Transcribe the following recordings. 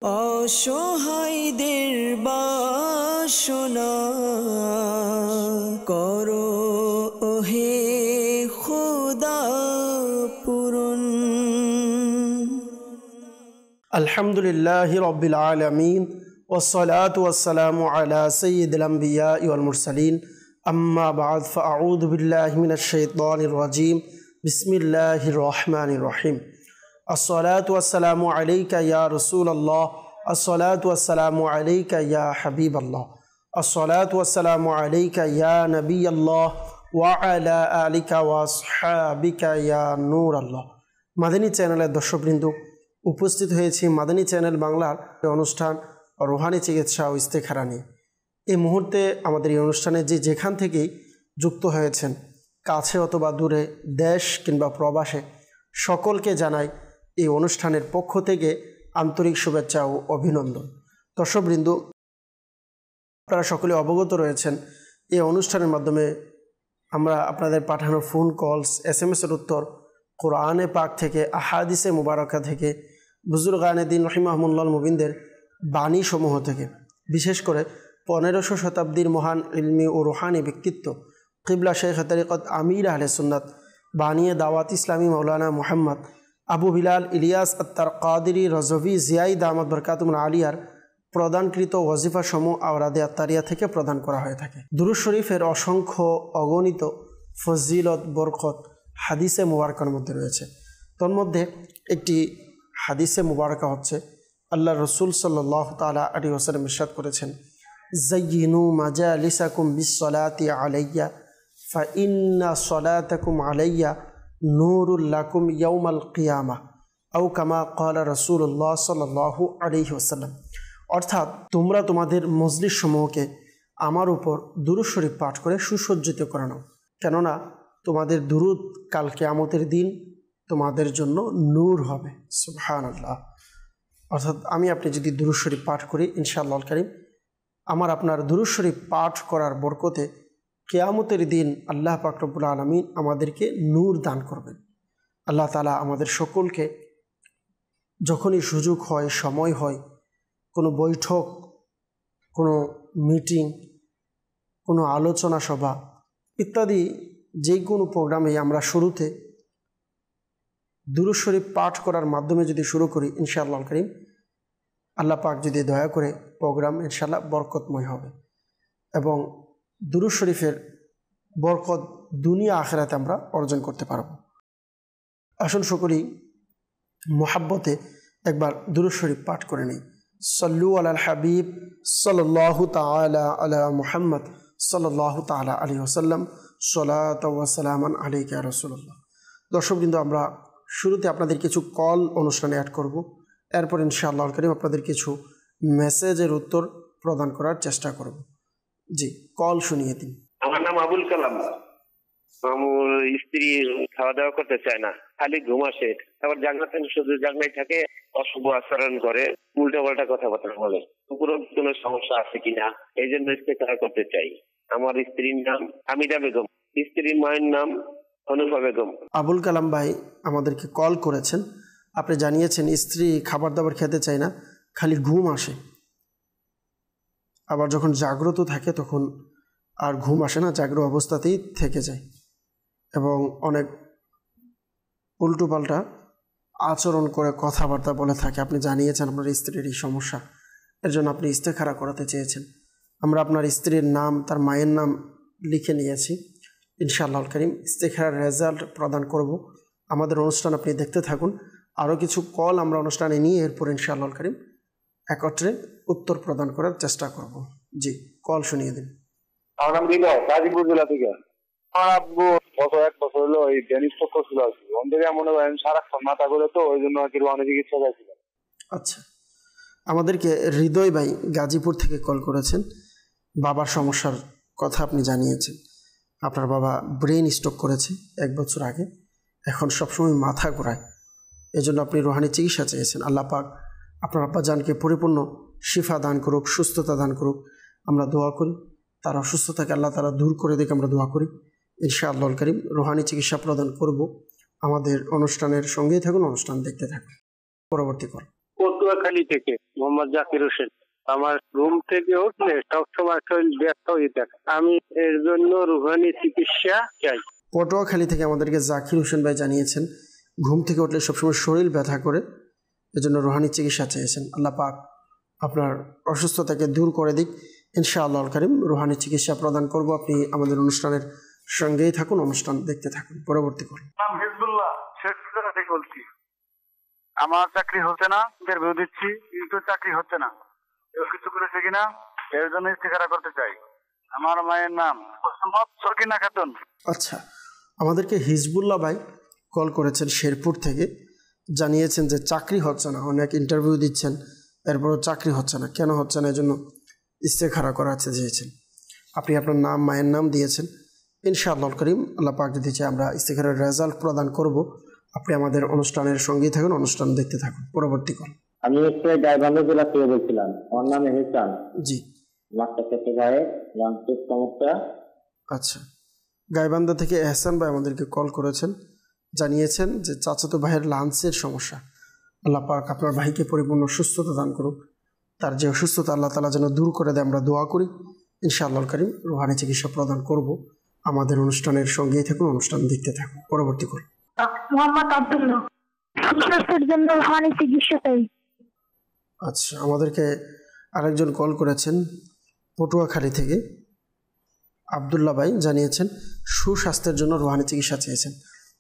অসহায়দের বাসনা করো ওহে খোদা পূরণ। আলহামদুলিল্লাহি রাব্বিল আলামিন ওয়াসসালাতু ওয়াসসালামু আলা সাইয়্যিদিল আমবিয়া ওয়াল মুরসালিন আম্মা বা'দ ফাআউযু বিল্লাহি মিনাশ শাইতানির রাজীম বিসমিল্লাহির রহমানির রহিম। আসসালাতু ওয়াসসালামু আলাইকা ইয়া রাসূলুল্লাহ, আসসালাতু ওয়াসসালামু আলাইকা ইয়া হাবিবাল্লাহ, আসসালাতু ওয়াসসালামু আলাইকা ইয়া নবিয়াল্লাহ ওয়া আলা আলিকা ওয়া আসহাবিকা ইয়া নূরাল্লাহ। মাদানী চ্যানেলের দর্শকবৃন্দ, উপস্থিত হয়েছি মাদানী চ্যানেল বাংলার অনুষ্ঠান রুহানি চিকিৎসা ও ইস্তেখারা নিয়ে। এই মুহূর্তে আমাদের এই অনুষ্ঠানে যেখান থেকেই যুক্ত হয়েছেন, কাছে অথবা দূরে, দেশ কিংবা প্রবাসে, সকলকে জানাই এই অনুষ্ঠানের পক্ষ থেকে আন্তরিক শুভেচ্ছা ও অভিনন্দন। দর্শকবৃন্দ, আপনারা সকলে অবগত রয়েছেন এই অনুষ্ঠানের মাধ্যমে আমরা আপনাদের পাঠানো ফোন কলস, SMS-এর উত্তর, কোরআনে পাক থেকে, আহাদিসে মুবারকা থেকে, বুজুর্গানে দিন রহিমাহুল্লাহ মুবিনদের বাণী সমূহ থেকে, বিশেষ করে 1500 শতাব্দীর মহান ইলমি ও রুহানি ব্যক্তিত্ব কিবলা শেখ তরিকত আমির আহলে সুন্নাত বানিয়ে দাওয়াত ইসলামী মৌলানা মুহাম্মদ আবু বিলাল ইলিয়াস আত্তার কাদিরি রজভি জিয়াই দামাত বরকাতুল আলিয়ার প্রদানকৃত ওয়াজিফা সমূহ আওরাদে আত্তারিয়া থেকে প্রদান করা হয়ে থাকে। দুরূদ শরীফের অসংখ্য অগণিত ফজিলত, বরকত হাদিসে মুবারকার মধ্যে রয়েছে। তন্মধ্যে একটি হাদিসে মুবারকা হচ্ছে, আল্লাহ রসুল সাল্লাল্লাহু তাআলা আলাইহি ওয়াসাল্লাম ইরশাদ করেছেন, যায়্যিনু মাজালিসাকুম বিসসালাতি আলাইয়া ফাইন্না সলাতাকুম আলাইয়া নূরুল লাকুম ইয়াউমাল কিয়ামাহ আও কামা ক্বালা রাসূলুল্লাহ সাল্লাল্লাহু আলাইহি ওয়াসাল্লাম। অর্থাৎ, তোমরা তোমাদের মজলিস সমূহকে আমার উপর দুরূদ শরীফ পাঠ করে সুসজ্জিত করে নাও, কেননা তোমাদের দুরূদ কাল কিয়ামতের দিন তোমাদের জন্য নূর হবে। সুবহানাল্লাহ। অর্থাৎ, আপনি যদি দুরূদ শরীফ পাঠ করি, ইনশাআল্লাহ কারীম আপনার দুরূদ শরীফ পাঠ করার বরকতে কিয়ামতের দিন আল্লাহ পাক রব্বুল আলামিন আমাদেরকে নূর দান করবেন। আল্লাহ তাআলা আমাদের সকলকে যখনই সুযোগ হয়, সময় হয়, কোনো বৈঠক, কোনো মিটিং, কোনো আলোচনা সভা ইত্যাদি যে কোনো প্রোগ্রামে আমরা শুরুতে দুরূদ শরীফ পাঠ করার মাধ্যমে যদি শুরু করি, ইনশাআল্লাহ কারীম আল্লাহ পাক যদি দয়া করে প্রোগ্রাম ইনশাআল্লাহ বরকতময় হবে এবং দুরূদ শরীফের বরকত দুনিয়া আখিরাতে আমরা অর্জন করতে পারব। আসুন সকলেই মুহাব্বতে একবার দুরূদ শরীফ পাঠ করে নিই। সল্লু আলাল হাবিব সাল্লাল্লাহু তাআলা আলা মুহাম্মদ সাল্লাল্লাহু তাআলা আলাইহি ওয়াসাল্লাম, সলাতু ওয়া সালামান আলাইকা ইয়া রাসূলুল্লাহ। দর্শকবৃন্দ, আমরা শুরুতে আপনাদের কিছু কল অনুষ্ঠানে অ্যাড করব, এরপর ইনশাআল্লাহ কারীম আপনাদের কিছু মেসেজের উত্তর প্রদান করার চেষ্টা করব। জি, কল শুনিয়ে দিন। আমার নাম আবুল কালাম। আমার স্ত্রী খাওয়া দাওয়া করতে চায় না, খালি ঘুম আসে। আবার জাগনাতে শুধু জাগনাই থাকে, অশুভ আচরণ করে, উল্টা পাল্টা কথাবার্তা বলে। পুরো কোনো সমস্যা আছে কিনা এই জন্য ইস্তেখারা করতে চাই। আমার স্ত্রীর নাম হামিদা বেগম, স্ত্রীর মায়ের নাম অনুপা বেগম। আবুল কালাম ভাই আমাদেরকে কল করেছেন, আপনি জানিয়েছেন স্ত্রী খাবার দাবার খেতে চায় না, খালি ঘুম আসে, আবার যখন জাগ্রত থাকে তখন আর ঘুম আসে না, জাগ্রত অবস্থাতেই থেকে যায় এবং অনেক উল্টোপাল্টা আচরণ করে কথাবার্তা বলে থাকে। আপনি জানিয়েছেন আপনার স্ত্রীর এই সমস্যা, এর জন্য আপনি ইস্তেখারা করাতে চেয়েছেন। আমরা আপনার স্ত্রীর নাম, তার মায়ের নাম লিখে নিয়েছি। ইনশাআল্লাহ কারীম ইস্তেখারার রেজাল্ট প্রদান করব। আমাদের অনুষ্ঠান আপনি দেখতে থাকুন। আরও কিছু কল আমরা অনুষ্ঠানে নিয়ে এরপর ইনশাআল্লাহ কারীম একত্রে উত্তর প্রদান করার চেষ্টা করব। জি, কল শুনিয়ে দিন। আমার নাম দিল, গাজীপুর জেলা থেকে। আমার আব্বু এক বছর হলো এই ডেনিস পক্ষ ছিল আর কি, অন্ধের মনে করেন সারাক্ষণ মাথা করে, তো ওই জন্য আর কি রুহানি চিকিৎসা চাইছিল। আচ্ছা, আমাদেরকে হৃদয় ভাই গাজীপুর থেকে কল করেছেন। বাবার সমস্যার কথা আপনি জানিয়েছেন। আপনার বাবা ব্রেন স্ট্রোক করেছে 1 বছর আগে, এখন সবসময় মাথা ঘোরায়, এজন্য আপনি রুহানি চিকিৎসা চেয়েছেন। আল্লাহ পাক আপনার আব্বাজানকে পরিপূর্ণ শিফা দান করুক, সুস্থতা দান করুক। আমরা দোয়া করি তার অসুস্থতাকে আল্লাহ তাআলা দূর করে দিকে আমরা দোয়া করি। ইনশাআল্লাহ কারীম রুহানি চিকিৎসা প্রদান করব। আমাদের অনুষ্ঠানের সঙ্গেই থাকুন, অনুষ্ঠান দেখতে থাকুন। পরবর্তী কল। পটুয়াখালী থেকে মোহাম্মদ জাকির হোসেন। আমার ঘুম থেকে উঠলে সবসময় শরীর ব্যস্ত হয়ে থাকে, আমি এর জন্য রুহানি চিকিৎসা চাই। পটুয়াখালী থেকে আমাদেরকে জাকির হোসেন ভাই জানিয়েছেন ঘুম থেকে উঠলে সবসময় শরীর ব্যথা করে, এজন্য রুহানি চিকিৎসা চেয়েছেন। আল্লাহ পাক আপনার অসুস্থতাকে দূর করে দিক ইনশাআল্লাহ কারীম। রুহানি চিকিৎসা প্রদান করব। আপনি আমাদের অনুষ্ঠানের সঙ্গেই থাকুন, অনুষ্ঠান দেখতে থাকুন। পরবর্তী করুন। নাম হিজবুল্লাহ, শেখপুরা থেকে বলছি। আমার চাকরি হচ্ছে না, ইন্টারভিউ দিচ্ছি কিন্তু চাকরি হচ্ছে না। কেউ কিছু করেছে কিনা এর জন্য ইস্তেখারা করতে চাই। আমার মায়ের নাম সকিনা খাতুন। আচ্ছা, আমাদেরকে হিজবুল্লাহ ভাই কল করেছেন শেরপুর থেকে, জানিয়েছেন যে চাকরি হচ্ছে না, অনেক ইন্টারভিউ দিচ্ছেন এরপরও চাকরি হচ্ছে না। কেন হচ্ছে না, এই জন্য ইস্তেখারা করাতে চেয়েছেন। আপনি আপনার নাম, মায়ের নাম দিয়েছেন। ইনশাআল্লাহ করিম আল্লাহ পাক যদি চাই আমরা ইস্তেখারার রেজাল্ট প্রদান করব। আপনি আমাদের অনুষ্ঠানের সঙ্গেই থাকুন, অনুষ্ঠান দেখতে থাকুন। পরবর্তী কল। আমি হচ্ছে গাইবান্ধা জেলা থেকে বলছিলাম। আমার নাম এহসান। জি, মাত্রা থেকে ভাই যান্ত্রিক সমস্যা। আচ্ছা, গাইবান্ধা থেকে এহসান ভাই আমাদেরকে কল করেছেন, জানিয়েছেন যে চাচাতো ভাইয়ের লাঞ্চের সমস্যা। আল্লাহ পাক আপনার ভাইকে পরিপূর্ণ সুস্থতা দান করুক। তার যে অসুস্থতা আল্লাহ তাআলা যেন দূর করে দেয়, আমরা দোয়া করি। ইনশাআল্লাহ কারীম রুহানি চিকিৎসা প্রদান করব। আমাদের অনুষ্ঠানের সঙ্গেই থাকুন, অনুষ্ঠান দেখতে থাকুন। পরবর্তী কল। মোহাম্মদ আব্দুল্লাহ, সুস্বাস্থ্যের জন্য রুহানি চিকিৎসা চাই। আচ্ছা, আমাদেরকে আরেকজন কল করেছেন পটুয়াখালী থেকে আব্দুল্লাহ ভাই, জানিয়েছেন সুস্বাস্থ্যের জন্য রুহানি চিকিৎসা চেয়েছেন।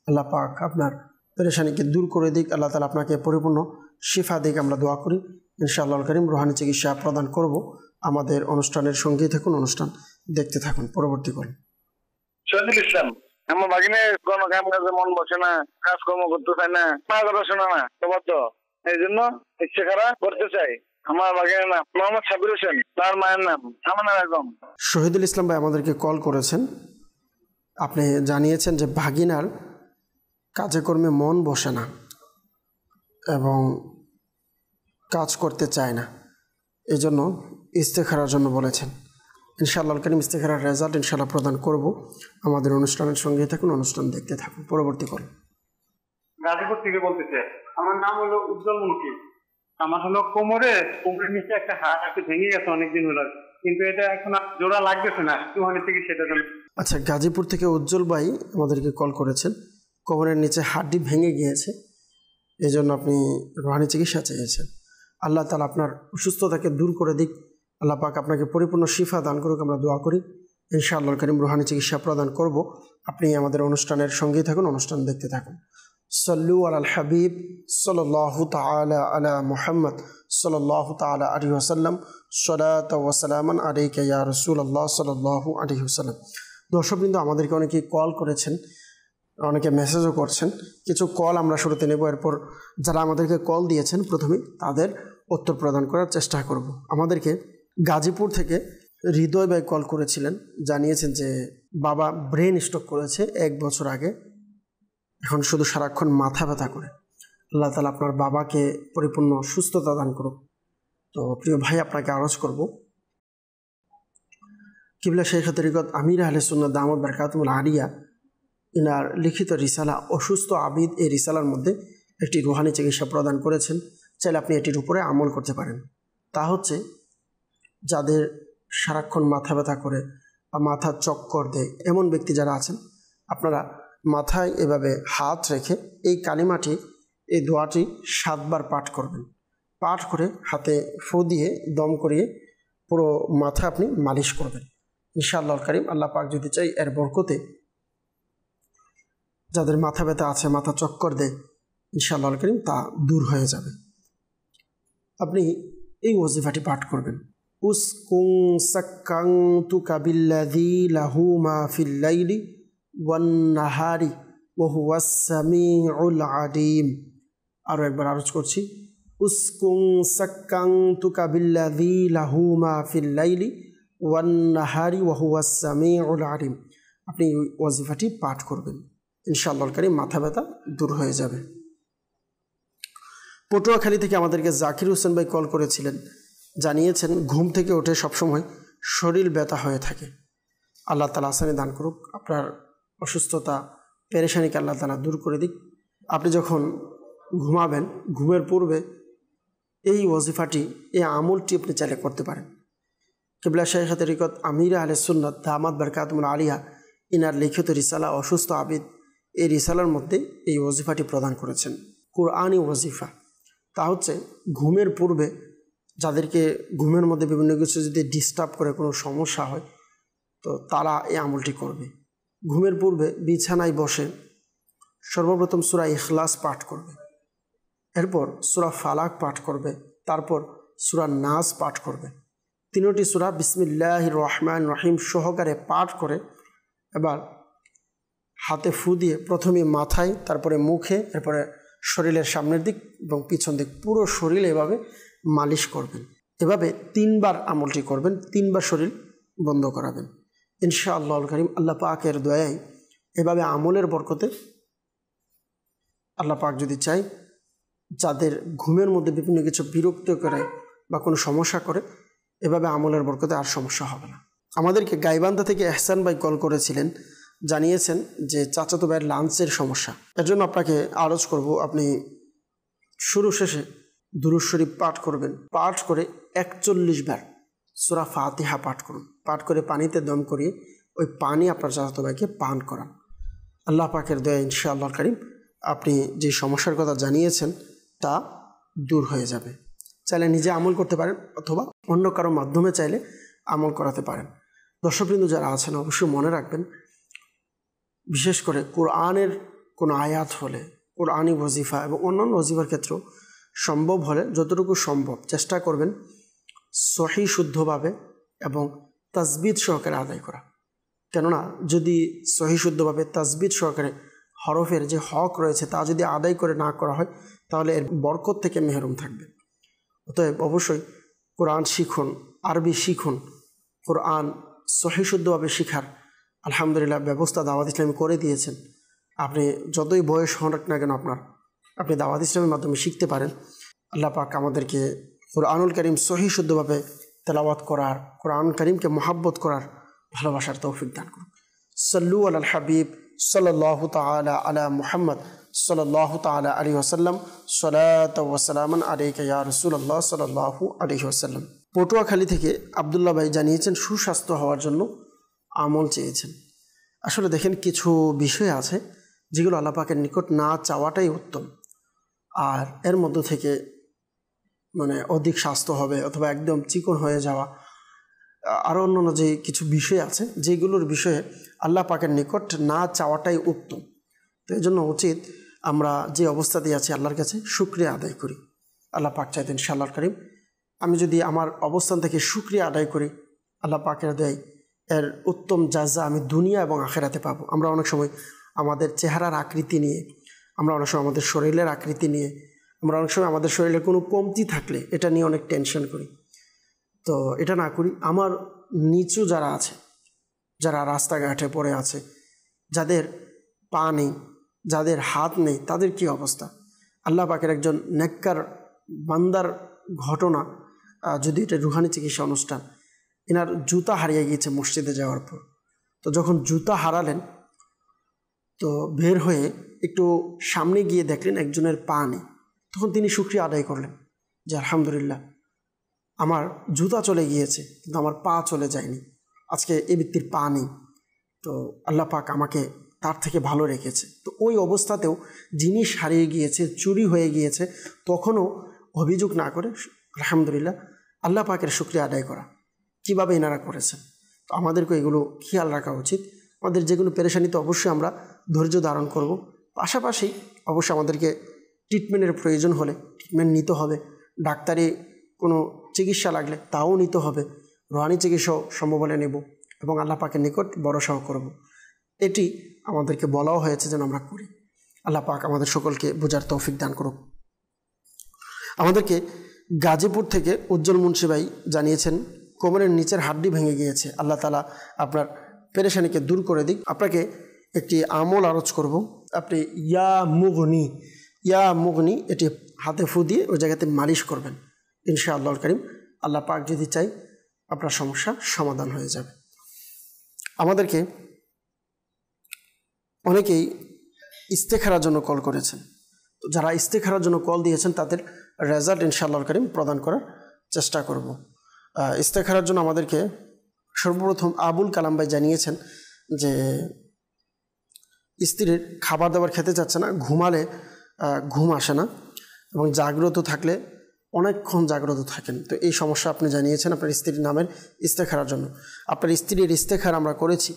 আল্লাহ পাক আপনার পেরেশানিকে দূর করে দিক, আল্লাহ তাআলা আপনাকে পরিপূর্ণ শিফা দিক, আমরা দোয়া করি। ইনশাআল্লাহ কারীম রুহানি চিকিৎসা প্রদান করব। আমাদের অনুষ্ঠানের সঙ্গেই থাকুন, অনুষ্ঠান দেখতে থাকুন। পরবর্তী কল। শহীদুল ইসলাম, আমার বাগিনে কোনো কাম কাজে মন বসে না, কাজকর্ম করতে চায় না, মা কথা শোনা না, তোমার তো এই জন্য ইস্তেখারা করতে চাই। আমার বাগিনের নাম মোহাম্মদ সাবির হোসেন, তার মায়ের নাম সামানা বেগম। শহীদুল ইসলাম ভাই আমাদেরকে কল করেছেন, আপনি জানিয়েছেন যে ভাগিনার কাজে কর্মে মন বসে না এবং কাজ করতে চায় না, এজন্য ইস্তেখারার জন্য বলেছেন। ইনশাআল্লাহ কারীম ইস্তেখারার রেজাল্ট ইনশাআল্লাহ প্রদান করব। আমাদের অনুষ্ঠানের সঙ্গে থাকুন, অনুষ্ঠান দেখতে থাকুন। পরবর্তী কল। গাজীপুর থেকে বলতেছে। আমার নাম হলো উজ্জ্বল মুখী। আমার হলো কোমরের নিচে একটা হাড় একটু ভেঙে গেছে অনেকদিন হলো, কিন্তু এটা এখন আর জোড়া লাগতেছে না, রুহানি থেকে সেটা জন্য। আচ্ছা, গাজীপুর থেকে উজ্জ্বল ভাই আমাদেরকে কল করেছেন, কোমরের নিচে হাড়টি ভেঙে গিয়েছে, এই জন্য আপনি রুহানি চিকিৎসা চেয়েছেন। আল্লাহ তাআলা আপনার অসুস্থতাকে দূর করে দিক, আল্লাহ পাক আপনাকে পরিপূর্ণ শিফা দান করুক, আমরা দোয়া করি। ইনশাআল্লাহ কারীম রুহানি চিকিৎসা প্রদান করব। আপনি আমাদের অনুষ্ঠানের সঙ্গেই থাকুন, অনুষ্ঠান দেখতে থাকুন। সল্লু আলাল হাবিব সাল্লাল্লাহু তাআলা আলা মুহাম্মদ সাল্লাল্লাহু তাআলা আলাইহি ওয়াসাল্লাম, সালাতু ওয়া সালামান আলাইকা ইয়া রাসূলুল্লাহ সাল্লাল্লাহু আলাইহি ওয়াসাল্লাম। দর্শকবৃন্দ, আমাদেরকে অনেকেই কল করেছেন, অনেকে মেসেজও করছেন। কিছু কল আমরা শুরুতে নেব, এরপর যারা আমাদেরকে কল দিয়েছেন প্রথমে তাদের উত্তর প্রদান করার চেষ্টা করব। আমাদেরকে গাজীপুর থেকে হৃদয় ভাই কল করেছিলেন, জানিয়েছেন যে বাবা ব্রেন স্ট্রোক করেছে 1 বছর আগে, এখন শুধু সারাক্ষণ মাথা ব্যথা করে। আল্লাহ তাআলা আপনার বাবাকে পরিপূর্ণ সুস্থতা দান করুক। তো প্রিয় ভাই, আপনাকে আরজ করব, কিবলা শেখ তরিকত আমির আহলে সুন্নাত দামাত বারাকাতুহুল আলিয়া ইনার লিখিত রিসালা অসুস্থ আবিদ, এই রিসালার মধ্যে একটি রুহানি চিকিৎসা প্রদান করেছেন। চাইলে আপনি এটির উপরে আমল করতে পারেন। তা হচ্ছে, যাদের সারাক্ষণ মাথা ব্যথা করে বা মাথা চক্কর দেয় এমন ব্যক্তি যারা আছেন, আপনারা মাথায় এভাবে হাত রেখে এই কালিমাটি, এই দোয়াটি 7 বার পাঠ করবেন। পাঠ করে হাতে ফু দিয়ে দম করিয়ে পুরো মাথা আপনি মালিশ করবেন। ইনশাআল্লাহ কারীম আল্লাহ পাক যদি চাই এর বরকতে যাদের মাথা ব্যথা আছে, মাথা চক্কর দেয়, ইনশাআল্লাহ কারীম তা দূর হয়ে যাবে। আপনি এই ওয়াজিফাটি পাঠ করবেন। উসকুং সাক্কান্তুকা বিল্লাযী লাহু মা ফিল লাইলি ওয়ান নাহারি ওয়া হুয়াস সামিউল আলিম। আরও একবার আরজ করছি, উসকুং সাক্কান্তুকা বিল্লাযী লাহু মা ফিল লাইলি ওয়ান নাহারি ওয়া হুয়াস সামিউল আলিম। আপনি এই ওয়াজিফাটি পাঠ করবেন, ইনশাআল্লাহ কারীম মাথা ব্যথা দূর হয়ে যাবে। পটুয়াখালী থেকে আমাদেরকে জাকির হোসেন ভাই কল করেছিলেন, জানিয়েছেন ঘুম থেকে উঠে সবসময় শরীর ব্যথা হয়ে থাকে। আল্লাহ তাআলা আসানি দান করুক, আপনার অসুস্থতা পেরেশানিকে আল্লাহ তাআলা দূর করে দিক। আপনি যখন ঘুমাবেন, ঘুমের পূর্বে এই ওয়াজিফাটি, এই আমলটি আপনি চাইলে করতে পারেন। কিবলা শাইখ তরিকত আমির আহলে সুন্নাত দামাত বারকাতুল আলিয়া ইনার লিখিত রিসালা অসুস্থ আবিদ, এই রিসালার মধ্যে এই ওয়াজিফাটি প্রদান করেছেন, কুরআনি ওয়াজিফা। তা হচ্ছে ঘুমের পূর্বে যাদেরকে ঘুমের মধ্যে বিভিন্ন কিছু যদি ডিস্টার্ব করে, কোনো সমস্যা হয়, তো তারা এই আমলটি করবে। ঘুমের পূর্বে বিছানায় বসে সর্বপ্রথম সূরা ইখলাস পাঠ করবে, এরপর সূরা ফালাক পাঠ করবে, তারপর সূরা নাস পাঠ করবে। তিনটি সূরা বিসমিল্লাহির রহমানির রহিম সহকারে পাঠ করে এবার হাতে ফু দিয়ে প্রথমে মাথায়, তারপরে মুখে, এরপরে শরীরের সামনের দিক এবং পিছন দিক পুরো শরীরে এভাবে মালিশ করবেন। এভাবে 3 বার আমলটি করবেন, 3 বার শরীর বন্ধ করাবেন। ইনশাআল্লাহুল কারীম আল্লাহ পাকের দয়ায় এভাবে আমলের বরকতে আল্লাহ পাক যদি চাই, যাদের ঘুমের মধ্যে বিভিন্ন কিছু বিরক্ত করে বা কোনো সমস্যা করে, এভাবে আমলের বরকতে আর সমস্যা হবে না। আমাদেরকে গাইবান্ধা থেকে এহসান ভাই কল করেছিলেন, জানিয়েছেন যে চাচাতো ভাইয়ের লাঞ্চের সমস্যা। এর জন্য আপনাকে আরজ করব, আপনি শুরু শেষে দুরূদ শরীফ পাঠ করবেন, পাঠ করে 41 বার সূরা ফাতিহা পাঠ করুন, পাঠ করে পানিতে দম করিয়ে ওই পানি আপনার চাচাতো ভাইকে পান করান। আল্লাহ পাকের দয়া ইনশাআল্লাহ কারীম আপনি যে সমস্যার কথা জানিয়েছেন তা দূর হয়ে যাবে। চাইলে নিজে আমল করতে পারেন অথবা অন্য কারো মাধ্যমে চাইলে আমল করাতে পারেন। দর্শকবৃন্দ যারা আছেন অবশ্যই মনে রাখবেন, বিশেষ করে কোরআনের কোনো আয়াত হলে, কোরআনি ওয়াজিফা এবং অন্যান্য ওয়াজিফার ক্ষেত্রেও সম্ভব হলে যতটুকু সম্ভব চেষ্টা করবেন সহি শুদ্ধভাবে এবং তাসবিদ সহকারে আদায় করা। কেননা যদি সহি শুদ্ধভাবে তাসবিদ সহকারে হরফের যে হক রয়েছে তা যদি আদায় করে না করা হয়, তাহলে এর বরকত থেকে মেহরুম থাকবে। অতএব অবশ্যই কোরআন শিখুন, আরবি শিখুন, কোরআন সহি শুদ্ধভাবে শিখার আলহামদুলিল্লাহ ব্যবস্থা দাওয়াত ইসলামী করে দিয়েছেন। আপনি যতই বয়স হন না কেন আপনি দাওয়াত ইসলামের মাধ্যমে শিখতে পারেন। আল্লাহ পাক আমাদেরকে কোরআনুল কারীম সহি শুদ্ধভাবে তেলাওয়াত করার, কোরআনুল কারীমকে মহাব্বত করার, ভালোবাসার তৌফিক দান করুন। সাল্লু আলাল হাবিব সাল্লাল্লাহু তাআলা আলা মুহাম্মদ সাল্লাল্লাহু তাআলা আলাইহি ওয়াসাল্লাম, সালাতু ওয়া সালামান আলাইকা ইয়া রাসূলুল্লাহ সাল্লাল্লাহু আলাইহি ওয়াসাল্লাম। পটুয়াখালী থেকে আব্দুল্লাহ ভাই জানিয়েছেন সুস্বাস্থ্য হওয়ার জন্য আমল চেয়েছেন। আসলে দেখেন, কিছু বিষয় আছে যেগুলো আল্লাহ পাকের নিকট না চাওয়াটাই উত্তম। আর এর মধ্য থেকে অধিক স্বাস্থ্য হবে অথবা একদম চিকন হয়ে যাওয়া, আরও অন্যান্য যে কিছু বিষয় আছে যেগুলোর বিষয়ে আল্লাহ পাকের নিকট না চাওয়াটাই উত্তম। তো এই জন্য উচিত আমরা যে অবস্থাতে আছি আল্লাহর কাছে শুকরিয়া আদায় করি। আল্লাহ পাক চাইতেন ইনশাআল্লাহ কারীম আমি যদি আমার অবস্থান থেকে শুকরিয়া আদায় করি, আল্লাহ পাকের দয়ায় এর উত্তম জাযা আমি দুনিয়া এবং আখিরাতে পাবো। আমরা অনেক সময় আমাদের চেহারার আকৃতি নিয়ে, আমরা অনেক সময় আমাদের শরীরের আকৃতি নিয়ে, আমরা অনেক সময় আমাদের শরীরে কোনো কমতি থাকলে এটা নিয়ে অনেক টেনশন করি। তো এটা না করি। আমার নিচু যারা আছে, যারা রাস্তাঘাটে পড়ে আছে, যাদের পা নেই, যাদের হাত নেই, তাদের কি অবস্থা? আল্লাহ পাকের একজন নেককার বান্দার ঘটনা, যদি এটা রুহানি চিকিৎসা অনুষ্ঠান, এনার জুতা হারিয়ে গিয়েছে মসজিদে যাওয়ার পর। তো যখন জুতা হারালেন, তো বের হয়ে একটু সামনে গিয়ে দেখলেন একজনের পা নেই। তখন তিনি শুকরিয়া আদায় করলেন যে আলহামদুলিল্লাহ, আমার জুতা চলে গিয়েছে কিন্তু আমার পা চলে যায়নি। আজকে এই ব্যক্তির পা নেই, তো আল্লাহ পাক আমাকে তার থেকে ভালো রেখেছে। তো ওই অবস্থাতেও জিনিস হারিয়ে গিয়েছে, চুরি হয়ে গিয়েছে, তখনও অভিযোগ না করে আলহামদুলিল্লাহ আল্লাহ পাকের শুকরিয়া আদায় করা। কীভাবে এনারা করেছেন, তো আমাদেরকে এগুলো খেয়াল রাখা উচিত। আমাদের যেগুলো পেরেশানিতে অবশ্যই আমরা ধৈর্য ধারণ করব। পাশাপাশি অবশ্যই আমাদেরকে ট্রিটমেন্টের প্রয়োজন হলে ট্রিটমেন্ট নিতে হবে। ডাক্তারি কোনো চিকিৎসা লাগলে তাও নিতে হবে। রুহানি চিকিৎসাও সম্ভব হলে নেব এবং আল্লাহ পাকের নিকট ভরসাও করব। এটি আমাদেরকে বলাও হয়েছে যেন আমরা করি। আল্লাহ পাক আমাদের সকলকে বোঝার তৌফিক দান করুক। আমাদেরকে গাজীপুর থেকে উজ্জ্বল মুন্সি ভাই জানিয়েছেন কোমরের নিচের হাড্ডি ভেঙে গিয়েছে। আল্লাহ তাআলা আপনার পেরেশানিকে দূর করে দিক। আপনাকে একটি আমল আরজ করব। আপনি ইয়া মুগনি এটি হাতে ফু দিয়ে ওই জায়গাতে মালিশ করবেন। ইনশাআল্লাহ কারীম আল্লাহ পাক যদি চাই আপনার সমস্যা সমাধান হয়ে যাবে। আমাদেরকে অনেকেই ইস্তেখারার জন্য কল করেছেন। তো যারা ইস্তেখারার জন্য কল দিয়েছেন তাদের রেজাল্ট ইনশাআল্লাহ করিম প্রদান করার চেষ্টা করব। ইস্তেখারার জন্য আমাদেরকে সর্বপ্রথম আবুল কালাম ভাই জানিয়েছেন যে স্ত্রীর খাবার দাবার খেতে চাচ্ছে না, ঘুমালে ঘুম আসে না এবং জাগ্রত থাকলে অনেকক্ষণ জাগ্রত থাকেন। তো এই সমস্যা আপনি জানিয়েছেন আপনার স্ত্রীর নামের ইস্তেখারার জন্য। আপনার স্ত্রীর ইস্তেখারা আমরা করেছি,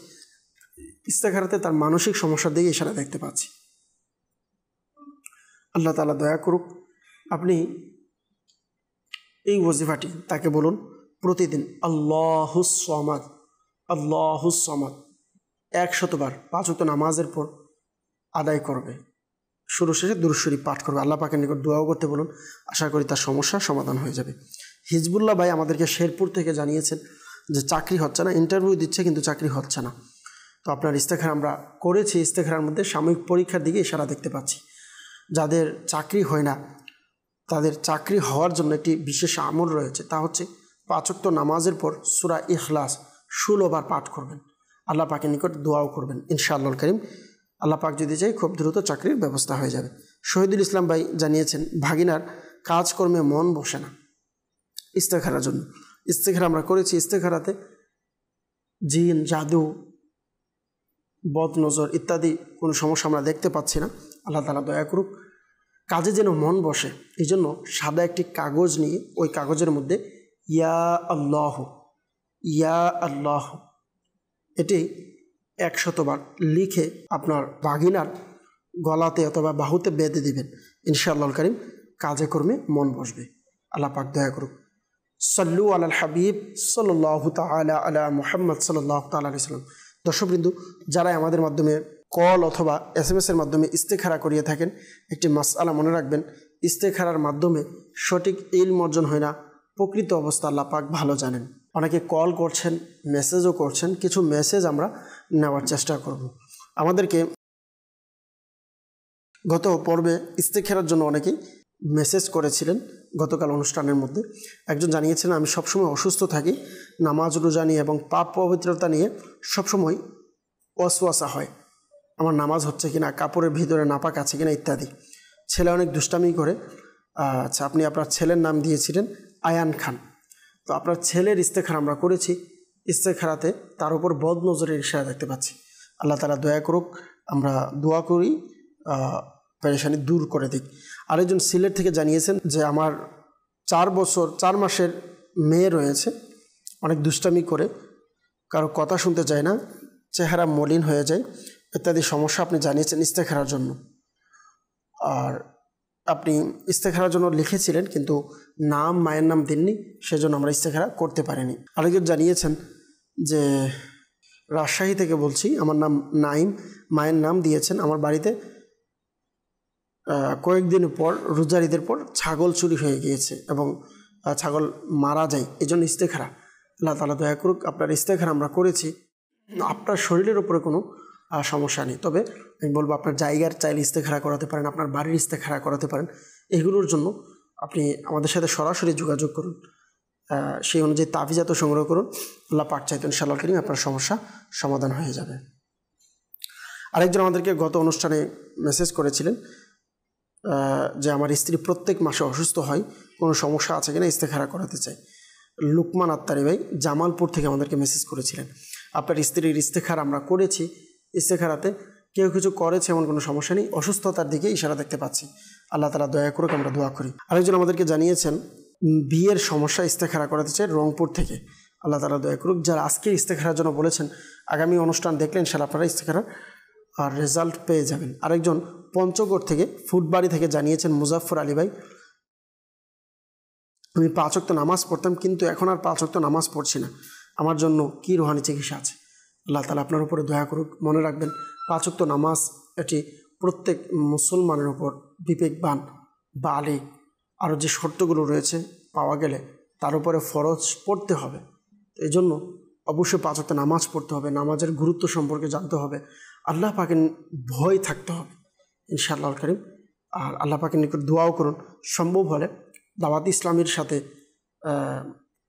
ইস্তেখারাতে তার মানসিক সমস্যার দিকে ইশারা দেখতে পাচ্ছি। আল্লাহ তাআলা দয়া করুক। আপনি এই ওয়াজিফাটি তাকে বলুন প্রতিদিন আল্লাহুস সামাদ, আল্লাহুস সামাদ 100 বার 5 ওয়াক্ত নামাজের পর আদায় করবে, শুরু শেষে দুরূদ শরীফ পাঠ করবে, আল্লাহ পাকের নিকট দোয়াও করতে বলুন। আশা করি তার সমস্যার সমাধান হয়ে যাবে। হিজবুল্লাহ ভাই আমাদেরকে শেরপুর থেকে জানিয়েছেন যে চাকরি হচ্ছে না, ইন্টারভিউ দিচ্ছে কিন্তু চাকরি হচ্ছে না। তো আপনার ইস্তেখারা আমরা করেছি, ইস্তেখারার মধ্যে সাময়িক পরীক্ষার দিকে ইশারা দেখতে পাচ্ছি। যাদের চাকরি হয় না তাদের চাকরি হওয়ার জন্য একটি বিশেষ আমল রয়েছে, তা হচ্ছে 5 ওয়াক্ত নামাজের পর সূরা ইখলাস 16 বার পাঠ করবেন, আল্লাহ পাকের নিকট দোয়াও করবেন। ইনশাআল্লাহ কারীম আল্লাহ পাক যদি চাই খুব দ্রুত চাকরির ব্যবস্থা হয়ে যাবে। শহীদুল ইসলাম ভাই জানিয়েছেন ভাগিনার কাজকর্মে মন বসে না, ইস্তেখারার জন্য। ইস্তেখারা আমরা করেছি, ইস্তেখারাতে জিন, জাদু, বদনজর ইত্যাদি কোনো সমস্যা আমরা দেখতে পাচ্ছি না। আল্লাহ তাআলা দয়া করুক, কাজে যেন মন বসে। এই জন্য সাদা একটি কাগজ নিয়ে ওই কাগজের মধ্যে ইয়া আল্লাহ, ইয়া আল্লাহ এটি 100 বার লিখে আপনার ভাগিনার গলাতে অথবা বাহুতে বেঁধে দিবেন। ইনশাআল্লাহ কারীম কাজে কর্মে মন বসবে। আল্লাহ পাক দয়া করুক। সাল্লু আলাল হাবিব সাল্লাল্লাহু তাআলা আলা মুহাম্মদ সাল্লাল্লাহু তাআলা আলাইহি ওয়াসাল্লাম। দর্শকবৃন্দু, যারা আমাদের মাধ্যমে কল অথবা SMS এর মাধ্যমে ইস্তেখারা করিয়ে থাকেন, একটি মাসআলা মনে রাখবেন, ইস্তেখারার মাধ্যমে সঠিক ইলম অর্জন হয় না, প্রকৃত অবস্থা আল্লাহ পাক ভালো জানেন। অনেকে কল করছেন, মেসেজও করছেন, কিছু মেসেজ আমরা নেওয়ার চেষ্টা করব। আমাদেরকে গত পর্বে ইস্তেখারার জন্য অনেকেই মেসেজ করেছিলেন। গতকাল অনুষ্ঠানের মধ্যে একজন জানিয়েছিলেন আমি সবসময় অসুস্থ থাকি, নামাজ রোজা নিয়ে এবং পাপ পবিত্রতা নিয়ে সবসময় ওয়াসওয়াসা হয়, আমার নামাজ হচ্ছে কিনা, কাপড়ের ভিতরে নাপাক আছে কিনা ইত্যাদি। ছেলে অনেক দুষ্টামি করে। আচ্ছা, আপনি আপনার ছেলের নাম দিয়েছিলেন আয়ান খান। তো আপনার ছেলের ইস্তেখারা আমরা করেছি, ইস্তেখারাতে তার উপর বদ নজরের ইশারা দেখতে পাচ্ছি। আল্লাহ তাআলা দয়া করুক, আমরা দোয়া করি পেরেশানি দূর করে দিক। আরেকজন সিলেট থেকে জানিয়েছেন যে আমার 4 বছর 4 মাসের মেয়ে রয়েছে, অনেক দুষ্টামি করে, কারো কথা শুনতে চায় না, চেহারা মলিন হয়ে যায় ইত্যাদি সমস্যা আপনি জানিয়েছেন ইস্তেখারার জন্য। আর আপনি ইস্তেখারার জন্য লিখেছিলেন কিন্তু নাম, মায়ের নাম দেননি, সেজন্য আমরা ইস্তেখারা করতে পারিনি। আরেকজন জানিয়েছেন যে রাজশাহী থেকে বলছি, আমার নাম নাইম, মায়ের নাম দিয়েছেন, আমার বাড়িতে কয়েকদিন পর রোজার ঈদের পর ছাগল চুরি হয়ে গিয়েছে এবং ছাগল মারা যায়, এই জন্য ইস্তেখারা। আল্লাহ তাআলা দয়া করুক, আপনার ইস্তেখারা আমরা করেছি, আপনার শরীরের উপরে কোনো সমস্যা নেই। তবে আমি বলবো আপনার জায়গার চাইলে ইস্তেখারা করাতে পারেন, আপনার বাড়ির ইস্তেখারা করাতে পারেন। এগুলোর জন্য আপনি আমাদের সাথে সরাসরি যোগাযোগ করুন, সেই অনুযায়ী তাবিজাত সংগ্রহ করুন। আল্লাহ পাক চাইতেন ইনশাআল্লাহ কারীম আপনার সমস্যা সমাধান হয়ে যাবে। আরেকজন আমাদেরকে গত অনুষ্ঠানে মেসেজ করেছিলেন যে আমার স্ত্রী প্রত্যেক মাসে অসুস্থ হয়, কোনো সমস্যা আছে কিনা, ইস্তেখারা করাতে চাই। লুকমান আত্তারি ভাই জামালপুর থেকে আমাদেরকে মেসেজ করেছিলেন। আপনার স্ত্রীর ইস্তেখারা আমরা করেছি, ইস্তেখারাতে কেউ কিছু করেছে এমন কোনো সমস্যা নেই, অসুস্থতার দিকে ইশারা দেখতে পাচ্ছি। আল্লাহ তাআলা দয়া করুক, আমরা দোয়া করি। আরেকজন আমাদেরকে জানিয়েছেন বিয়ের সমস্যা, ইস্তেখারা করাতে চাই রংপুর থেকে। আল্লাহ তাআলা দয়া করুক। যারা আজকের ইস্তেখারার জন্য বলেছেন, আগামী অনুষ্ঠান দেখলে ইনশাআল্লাহ আপনারা ইস্তেখারার রেজাল্ট পেয়ে যাবেন। আরেকজন পঞ্চগড় থেকে ফুটবাড়ি থেকে জানিয়েছেন মুজাফফর আলী ভাই, আমি 5 ওয়াক্ত নামাজ পড়তাম কিন্তু এখন আর 5 ওয়াক্ত নামাজ পড়ছি না, আমার জন্য কি রুহানি চিকিৎসা আছে? আল্লাহ তাআলা আপনার উপরে দয়া করুক। মনে রাখবেন 5 ওয়াক্ত নামাজ এটি প্রত্যেক মুসলমানের উপর বিবেকবান, বালিগ, আরও যে শর্তগুলো রয়েছে পাওয়া গেলে তার উপরে ফরজ পড়তে হবে। এই জন্য অবশ্যই 5 ওয়াক্ত নামাজ পড়তে হবে, নামাজের গুরুত্ব সম্পর্কে জানতে হবে, আল্লাহ পাকের ভয় থাকতে হবে ইনশাআল্লাহ কারীম। আর আল্লাহ পাকের নিকট দোয়াও করুন। সম্ভব হলে দাওয়াত ইসলামের সাথে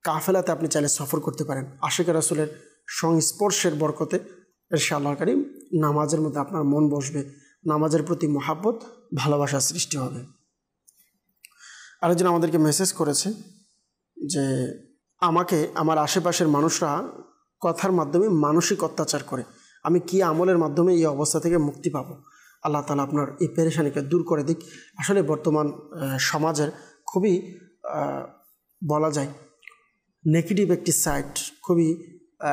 কাফেলাতে আপনি চাইলে সফর করতে পারেন। আশিক রাসূলের সংস্পর্শের বরকতে ইনশাআল্লাহ কারীম নামাজের মধ্যে আপনার মন বসবে, নামাজের প্রতি মহাব্বত, ভালোবাসা সৃষ্টি হবে। আরেকজন আমাদেরকে মেসেজ করেছে যে আমাকে আমার আশেপাশের মানুষরা কথার মাধ্যমে মানসিক অত্যাচার করে, আমি কি আমলের মাধ্যমে এই অবস্থা থেকে মুক্তি পাবো? আল্লাহ তাআলা আপনার এই পেরেশানিকে দূর করে দিক। আসলে বর্তমান সমাজের খুবই বলা যায় নেগেটিভ একটি সাইড, খুবই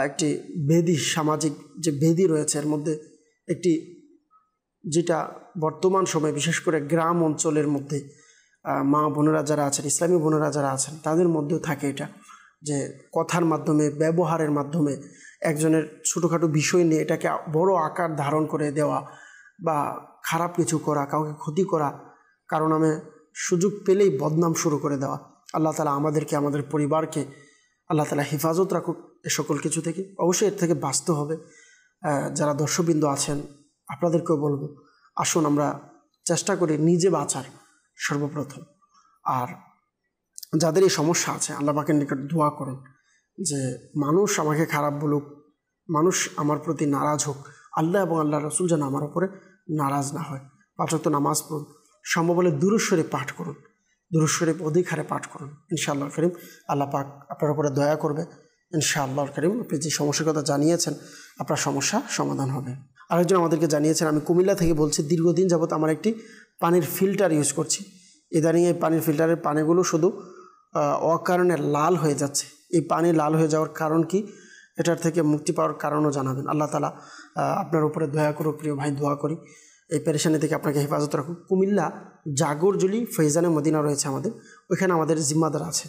একটি বেদি, সামাজিক যে বেদি রয়েছে এর মধ্যে একটি, যেটা বর্তমান সময়ে বিশেষ করে গ্রাম অঞ্চলের মধ্যে মা বোনেরা যারা আছেন, ইসলামী বোনেরা যারা আছেন, তাদের মধ্যেও থাকে এটা, যে কথার মাধ্যমে, ব্যবহারের মাধ্যমে একজনের ছোটোখাটো বিষয় নিয়ে এটাকে বড় আকার ধারণ করে দেওয়া বা খারাপ কিছু করা, কাউকে ক্ষতি করা, কারণ আমি সুযোগ পেলেই বদনাম শুরু করে দেওয়া। আল্লাহ তাআলা আমাদেরকে, আমাদের পরিবারকে আল্লাহ তাআলা হেফাজত রাখুক এ সকল কিছু থেকে। অবশ্যই এর থেকে বাঁচতে হবে। যারা দর্শকবৃন্দ আছেন আপনাদেরকেও বলবো, আসুন আমরা চেষ্টা করি নিজে বাঁচার সর্বপ্রথম। আর যাদের এই সমস্যা আছে আল্লাহ পাকের নিকট দোয়া করুন যে মানুষ আমাকে খারাপ বলুক, মানুষ আমার প্রতি নারাজ হোক, আল্লাহ এবং আল্লাহ রসুল যেন আমার উপরে নারাজ না হয়। 5 ওয়াক্ত নামাজ পড়ুন, সম্ভব হলে দুরূদ শরীফ পাঠ করুন, দুরূদ শরীফ অধিক হারে পাঠ করুন। ইনশাআল্লাহ করিম আল্লাহ পাক আপনার উপরে দয়া করবে। ইনশাআল্লাহ করিম আপনি যে সমস্যার কথা জানিয়েছেন আপনার সমস্যা সমাধান হবে। আরেকজন আমাদেরকে জানিয়েছেন, আমি কুমিল্লা থেকে বলছি, দীর্ঘদিন যাবত আমার একটি পানির ফিল্টার ইউজ করছি। ইদানিং এই পানির ফিল্টারের পানিগুলো শুধু অকারণে লাল হয়ে যাচ্ছে। এই পানি লাল হয়ে যাওয়ার কারণ কি? এটার থেকে মুক্তি পাওয়ার কারণও জানাবেন। আল্লাহ তাআলা আপনার উপরে দয়া করুক। প্রিয় ভাই, দোয়া করি এই পেরেশানি থেকে আপনাকে হেফাজত রাখুক। কুমিল্লা জাগরজুলি ফৈজানে মদিনা রয়েছে আমাদের, ওইখানে আমাদের জিম্মাদার আছে।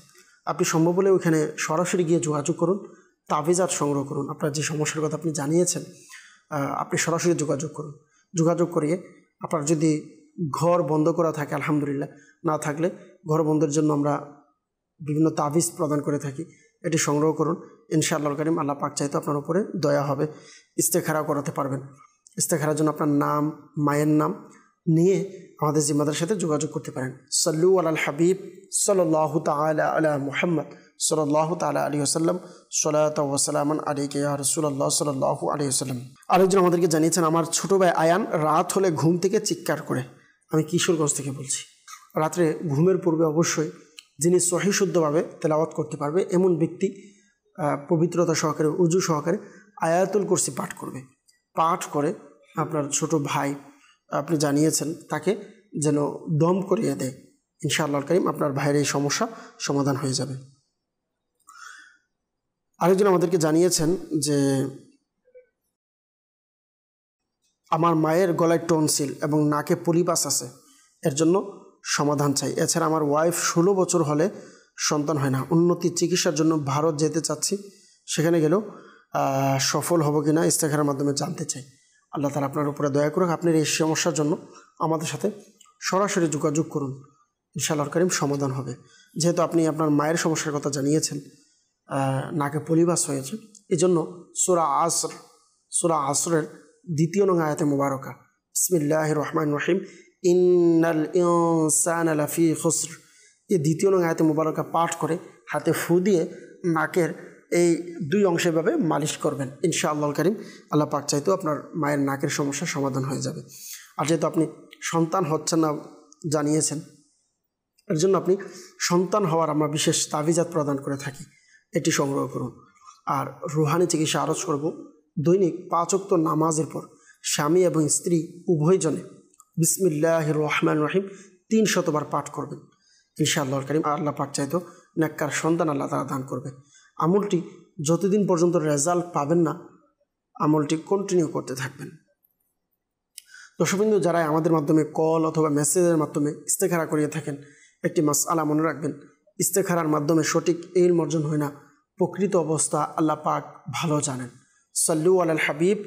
আপনি সম্ভব হলে ওইখানে সরাসরি গিয়ে যোগাযোগ করুন, তাবিজাত সংগ্রহ করুন। আপনার যে সমস্যার কথা আপনি জানিয়েছেন আপনি সরাসরি যোগাযোগ করুন। যোগাযোগ করিয়ে আপনার যদি ঘর বন্ধ করা থাকে আলহামদুলিল্লাহ, না থাকলে ঘর বন্ধের জন্য আমরা বিভিন্ন তাবিজ প্রদান করে থাকি, এটি সংগ্রহ করুন। ইনশাআল্লাহ কারীম আল্লাহ পাক চাইতো আপনার উপরে দয়া হবে, ইস্তেখারা করাতে পারবেন। ইস্তেখারার জন্য আপনার নাম, মায়ের নাম নিয়ে আমাদের জিম্মাদারের সাথে যোগাযোগ করতে পারেন। সাল্লু আলাল হাবিব সাল্লাল্লাহু তাআলা আলা মুহাম্মদ সাল্লাল্লাহু তাআলা আলাইহি ওয়াসাল্লাম, সালাতু ওয়া সালামান আলাইকা ইয়া রাসূলুল্লাহ সাল্লাল্লাহু আলাইহি ওয়াসাল্লাম। আরেকজন আমাদেরকে জানিয়েছেন, আমার ছোট ভাই আয়ান রাত হলে ঘুম থেকে চিৎকার করে। আমি কিশোরগঞ্জ থেকে বলছি। রাত্রে ঘুমের পূর্বে অবশ্যই যিনি সহি শুদ্ধভাবে তেলাওয়াত করতে পারবে এমন ব্যক্তি পবিত্রতা সহকারে, উজু সহকারে আয়াতুল কুরসি পাঠ করবে। পাঠ করে আপনার ছোট ভাই আপনি জানিয়েছেন তাকে যেন দম করিয়ে দেয়। ইনশাআল্লাহ কারীম আপনার ভাইয়ের এই সমস্যা সমাধান হয়ে যাবে। আরেকজন আমাদেরকে জানিয়েছেন যে আমার মায়ের গলায় টনসিল এবং নাকে পলিপাস আছে, এর জন্য সমাধান চাই। এছাড়া আমার ওয়াইফ 16 বছর হলে সন্তান হয় না। উন্নতির চিকিৎসার জন্য ভারত যেতে চাচ্ছি, সেখানে গেলেও সফল হব কিনা ইস্তেখারার মাধ্যমে জানতে চাই। আল্লাহ তাআলা আপনার উপরে দয়া করুক। আপনার এই সমস্যার জন্য আমাদের সাথে সরাসরি যোগাযোগ করুন, ইনশাআল্লাহ কারীম সমাধান হবে। যেহেতু আপনি আপনার মায়ের সমস্যার কথা জানিয়েছেন, নাকে পলিবাস হয়েছে, এই জন্য সূরা আসরের 2 নং আয়াতে মুবারকা বিসমিল্লাহির রহমানির রহিম ইন্নাল ইনসানা লাফি খুসর, এই 2 নং আয়াতে মুবারকা পাঠ করে হাতে ফু দিয়ে নাকের এই 2 অংশে ভাবে মালিশ করবেন। ইনশাআল্লাহ কারীম আল্লাহ পাক চাইতো আপনার মায়ের নাকের সমস্যা সমাধান হয়ে যাবে। আর যেহেতু আপনি সন্তান হচ্ছেন না জানিয়েছেন, এর জন্য আপনি সন্তান হওয়ার আমরা বিশেষ তাবিজাত প্রদান করে থাকি, এটি সংগ্রহ করুন। আর রুহানি চিকিৎসা আরজ করব, দৈনিক 5 ওয়াক্ত নামাজের পর স্বামী এবং স্ত্রী উভয়জনে বিসমিল্লাহির রহমানির রহিম 300 বার পাঠ করবেন। ইনশাআল্লাহ কারীম আল্লাহ পাক চাইতো নেককার সন্তান আল্লাহ তাআলা দান করবে। আমলটি যতদিন পর্যন্ত রেজাল্ট পাবেন না, আমলটি কন্টিনিউ করতে থাকবেন। দর্শকবৃন্দ, যারা আমাদের মাধ্যমে কল অথবা মেসেজের মাধ্যমে ইস্তেখারা করিয়ে থাকেন, একটি মাসআলা মনে রাখবেন, ইস্তেখারার মাধ্যমে সঠিক ইলম অর্জন হয় না, প্রকৃত অবস্থা আল্লাহ পাক ভালো জানেন। সাল্লু আলাল হাবিব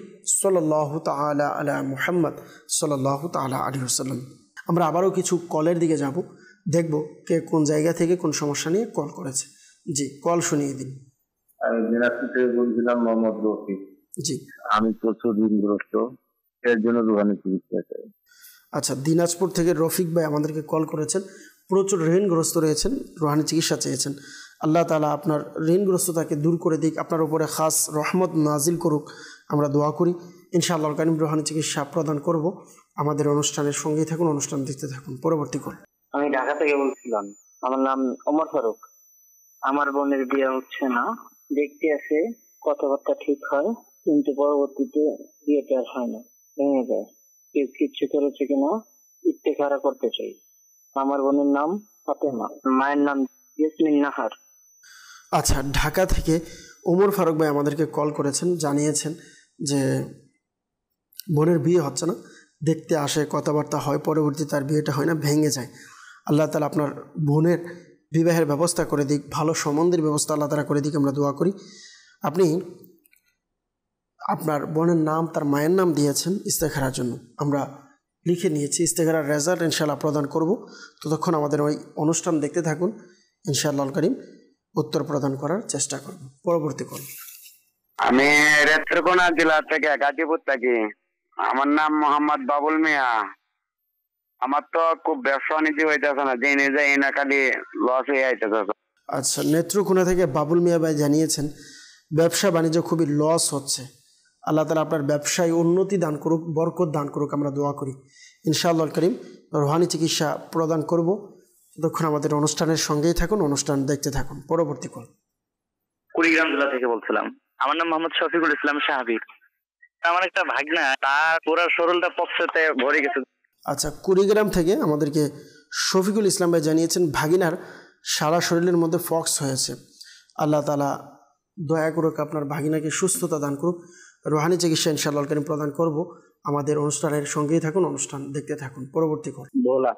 সাল্লাল্লাহু তাআলা আলা মুহাম্মদ সাল্লাল্লাহু তাআলা আলাইহি ওয়াসাল্লাম। আমরা আবারও কিছু কলের দিকে যাব, দেখব কে কোন জায়গা থেকে কোন সমস্যা নিয়ে কল করেছে। জি, কল শুনিয়ে দিন। দিনাজপুর থেকে বলছিলাম, মোহাম্মদ রফিক। জি, আমি প্রচুর ঋণগ্রস্ত, এর জন্য রুহানি চিকিৎসা চাই। আচ্ছা, দিনাজপুর থেকে রফিক ভাই আমাদেরকে কল করেছেন, প্রচুর ঋণগ্রস্ত রয়েছেন, রুহানি চিকিৎসা চেয়েছেন। আল্লাহ তাআলা আপনার ঋণগ্রস্ততাকে দূর করে দিক, আপনার উপরে খাস রহমত নাজিল করুক, আমরা দোয়া করি। ইনশাআল্লাহ কারীম রুহানি চিকিৎসা প্রদান করব। আমাদের অনুষ্ঠানের সঙ্গেই থাকুন, অনুষ্ঠান দেখতে থাকুন। পরবর্তী কল। আমি ঢাকা থেকে বলছিলাম, আমার নাম ওমর ফারুক। আমার বোনের বিয়ে হচ্ছে না, দেখতে আছে, কথাবার্তা ঠিক হয়, কিন্তু পরবর্তীতে বিয়েটা আর হয় না, ভেঙে যায়। কেউ কিচ্ছু করেছে কিনা ইস্তেখারা করতে চাই। আমার বোনের নাম ফাতেমা, মায়ের নাম ইয়াসমিন নাহার। আচ্ছা, ঢাকা থেকে ওমর ফারুক ভাই আমাদেরকে কল করেছেন, জানিয়েছেন যে বোনের বিয়ে হচ্ছে না, দেখতে আসে, কথাবার্তা হয়, পরবর্তীতে তার বিয়েটা হয় না, ভেঙে যায়। আল্লাহ তাআলা আপনার বোনের বিবাহের ব্যবস্থা করে দিক, ভালো সম্বন্ধের ব্যবস্থা আল্লাহ তাআলা করে দিক, আমরা দোয়া করি। আপনি আপনার বোনের নাম, তার মায়ের নাম দিয়েছেন ইস্তেখারার জন্য, আমরা লিখে নিয়েছি। ইস্তেখারার রেজাল্ট ইনশাআল্লাহ প্রদান করব। ততক্ষণ আমাদের ওই অনুষ্ঠান দেখতে থাকুন, ইনশাআল্লাহ করিম উত্তর প্রদান করার চেষ্টা করব। পরবর্তী কল। আমি নেত্রকোনা জেলা থেকে, গাজীপুর থেকে। আমার নাম মোহাম্মদ বাবুল মিয়া। আমার তো খুব ব্যবসা বাণিজ্য হইতেছে না, জেনে যাই না, খালি লস হয়ে যাইতেছে। আচ্ছা, নেত্রকোনা থেকে বাবুল মিয়া ভাই জানিয়েছেন ব্যবসা বাণিজ্য খুবই লস হচ্ছে। আল্লাহ তাআলা আপনার ব্যবসায় উন্নতি দান করুক, বরকত দান করুক, আমরা দোয়া করি। ইনশাআল্লাহ করিম রুহানি চিকিৎসা প্রদান করব। ততক্ষণ আমাদের অনুষ্ঠানের সঙ্গেই থাকুন, অনুষ্ঠান দেখতে থাকুন। পরবর্তী কল। কুড়িগ্রাম জেলা থেকে বলছিলাম। আমার নাম মোহাম্মদ শফিকুল ইসলাম সাহাবী। আমার একটা ভাগনা, তার পুরো শরীরটা পক্সতে ভরে গেছে। আচ্ছা, কুড়িগ্রাম থেকে আমাদেরকে শফিকুল ইসলাম ভাই জানিয়েছেন ভাগিনার সারা শরীরের মধ্যে ফক্স হয়েছে। আল্লাহ তাআলা দয়া করুক, আপনার ভাগিনাকে সুস্থতা দান করুক, রুহানি চিকিৎসা ইনশাআল্লাহ করিম প্রদান করব। আমাদের অনুষ্ঠানের সঙ্গেই থাকুন, অনুষ্ঠান দেখতে থাকুন। পরবর্তী কল। বলা,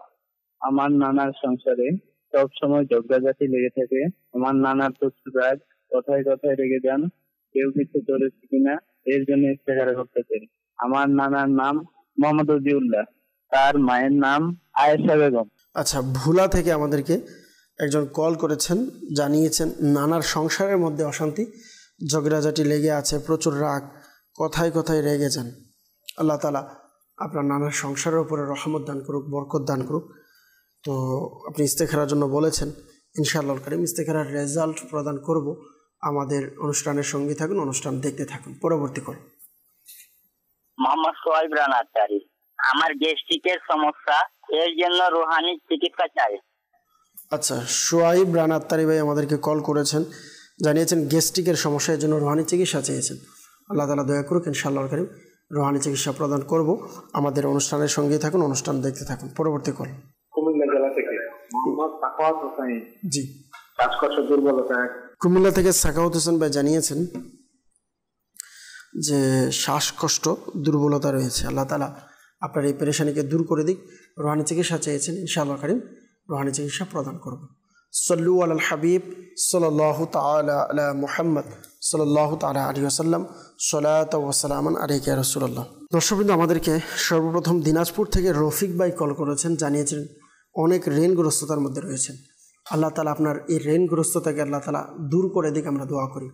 আমার নানার সংসারে সব সময় ঝগড়াঝাটি লেগে থাকে। আমার নানার প্রচুর রাগ, কথায় কথায় রেগে যান, কেউ কিছু করেছে কিনা এর জন্য ইস্তেখারা করতে চাই। আমার নানার নাম মোহাম্মদ রজিউল্লাহ, তার মায়ের নাম আয়েশা বেগম। আচ্ছা, ভোলা থেকে আমাদেরকে একজন কল করেছেন, জানিয়েছেন নানার সংসারের মধ্যে অশান্তি, ঝগড়াঝাটি লেগে আছে, প্রচুর রাগ, কথায় কথায় রেগে যান। আল্লাহ তাআলা আপনার নানার সংসারের উপরে রহমত দান করুক, বরকত দান করুক। তো আপনি ইস্তেখারার জন্য বলেছেন, ইনশাআল্লাহ কারীম ইস্তেখারার রেজাল্ট প্রদান করব। আমাদের অনুষ্ঠানের সঙ্গে থাকুন, অনুষ্ঠান দেখতে থাকুন। পরবর্তী কল। মোহাম্মদ সোহাইব রানা আত্তারি। আমার গ্যাস্ট্রিকের সমস্যা, এর জন্য রুহানি চিকিৎসা চাই। আচ্ছা, সোহাইব রানা আত্তারি ভাই আমাদেরকে কল করেছেন, জানিয়েছেন গ্যাস্ট্রিকের সমস্যার জন্য রুহানি চিকিৎসা চেয়েছেন। আল্লাহ তাআলা দয়া করুক, ইনশাআল্লাহ কারীম রুহানি চিকিৎসা প্রদান করব। আমাদের অনুষ্ঠানের সঙ্গেই থাকুন, অনুষ্ঠান দেখতে থাকুন। পরবর্তী কল। কুমিল্লা জেলা থেকে মোহাম্মদ সাখাওয়াত হোসেন। জি, শ্বাসকষ্ট দুর্বলতা। কুমিল্লা থেকে সাখাওয়াত হোসেন ভাই জানিয়েছেন যে শ্বাসকষ্ট দুর্বলতা রয়েছে। আল্লাহ তাআলা আপনার এই পেরেশানিকে দূর করে দিক। রুহানি চিকিৎসা চেয়েছেন, ইনশাআল্লাহ কারীম রুহানি চিকিৎসা প্রদান করব। সল্লু আলাল হাবিব সাল্লাল্লাহু তাআলা আলা মুহাম্মদ সাল্লাল্লাহু তাআলা আলাইহি ওয়াসাল্লাম, সালাতু ওয়া সালামান আলাইকা ইয়া রাসূলুল্লাহ। দর্শকবৃন্দ, আমাদেরকে সর্বপ্রথম দিনাজপুর থেকে রফিক ভাই কল করেছেন, জানিয়েছেন অনেক ঋণগ্রস্ততার মধ্যে রয়েছেন। আল্লাহ তাআলা আপনার এই ঋণগ্রস্ততাকে আল্লাহ তাআলা দূর করে দিক, আমরা দোয়া করি।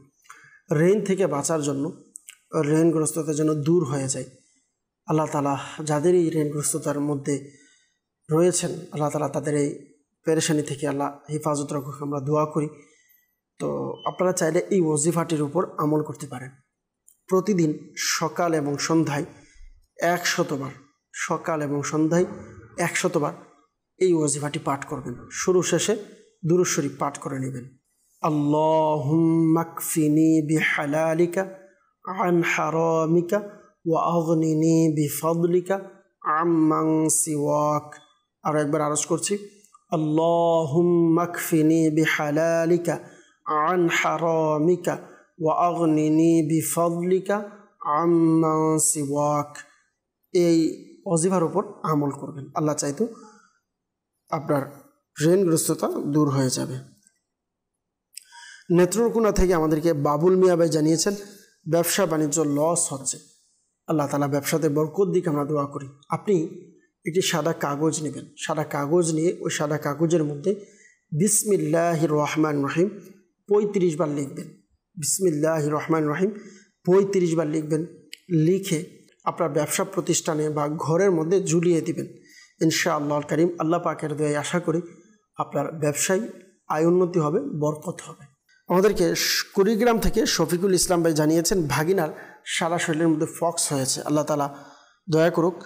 ঋণ থেকে বাঁচার জন্য, ঋণগ্রস্ততার জন্য দূর হয়ে যায়। আল্লাহ তাআলা যাদের এই ঋণগ্রস্ততার মধ্যে রয়েছেন, আল্লাহ তাআলা তাদের এই পেরেশানি থেকে আল্লাহ হেফাজত রাখুক, আমরা দোয়া করি। তো আপনারা চাইলে এই ওজিফাটির উপর আমল করতে পারেন। প্রতিদিন সকাল এবং সন্ধ্যায় 100 বার, সকাল এবং সন্ধ্যায় 100 বার এই ওজিফাটি পাঠ করবেন। শুরু শেষে দুরূদ শরীফ পাঠ করে নেবেন। আল্লাহুম্মা কফিনি বিহালালিকা আন হারামিকা ওয়া আগনিনি বিফাদলিকা আম্মান সিওয়াক। আর একবার আরজ করছি, আল্লাহুম্মা কফিনি বিহালালিকা আন হারামিকা ওয়া আগনিনি বিফাদলিকা আম্মান সিওয়াক। এই ওজিফার উপর আমল করবেন, আল্লাহ চাইতো আপনার ঋণগ্রস্ততা দূর হয়ে যাবে। নেত্রকোনা থেকে আমাদেরকে বাবুল মিয়া ভাই জানিয়েছেন ব্যবসা বাণিজ্য লস হচ্ছে। আল্লাহ তাআলা ব্যবসাতে বরকত দিক, আমরা দোয়া করি। আপনি একটি সাদা কাগজ নেবেন, সাদা কাগজ নিয়ে ওই সাদা কাগজের মধ্যে বিসমিল্লাহির রহমান রহিম 35 বার লিখবেন। বিসমিল্লাহির রহমান রহিম 35 বার লিখবেন। লিখে আপনার ব্যবসা প্রতিষ্ঠানে বা ঘরের মধ্যে ঝুলিয়ে দিবেন। ইনশাআল্লাহ কারীম আল্লাহ পাকের দয়ায় আশা করি আপনার ব্যবসায় আয় উন্নতি হবে, বরকত হবে। আমাদেরকে কুড়িগ্রাম থেকে শফিকুল ইসলাম ভাই জানিয়েছেন ভাগিনার সারা শরীরের মধ্যে ফক্স হয়েছে। আল্লাহ তাআলা দয়া করুক।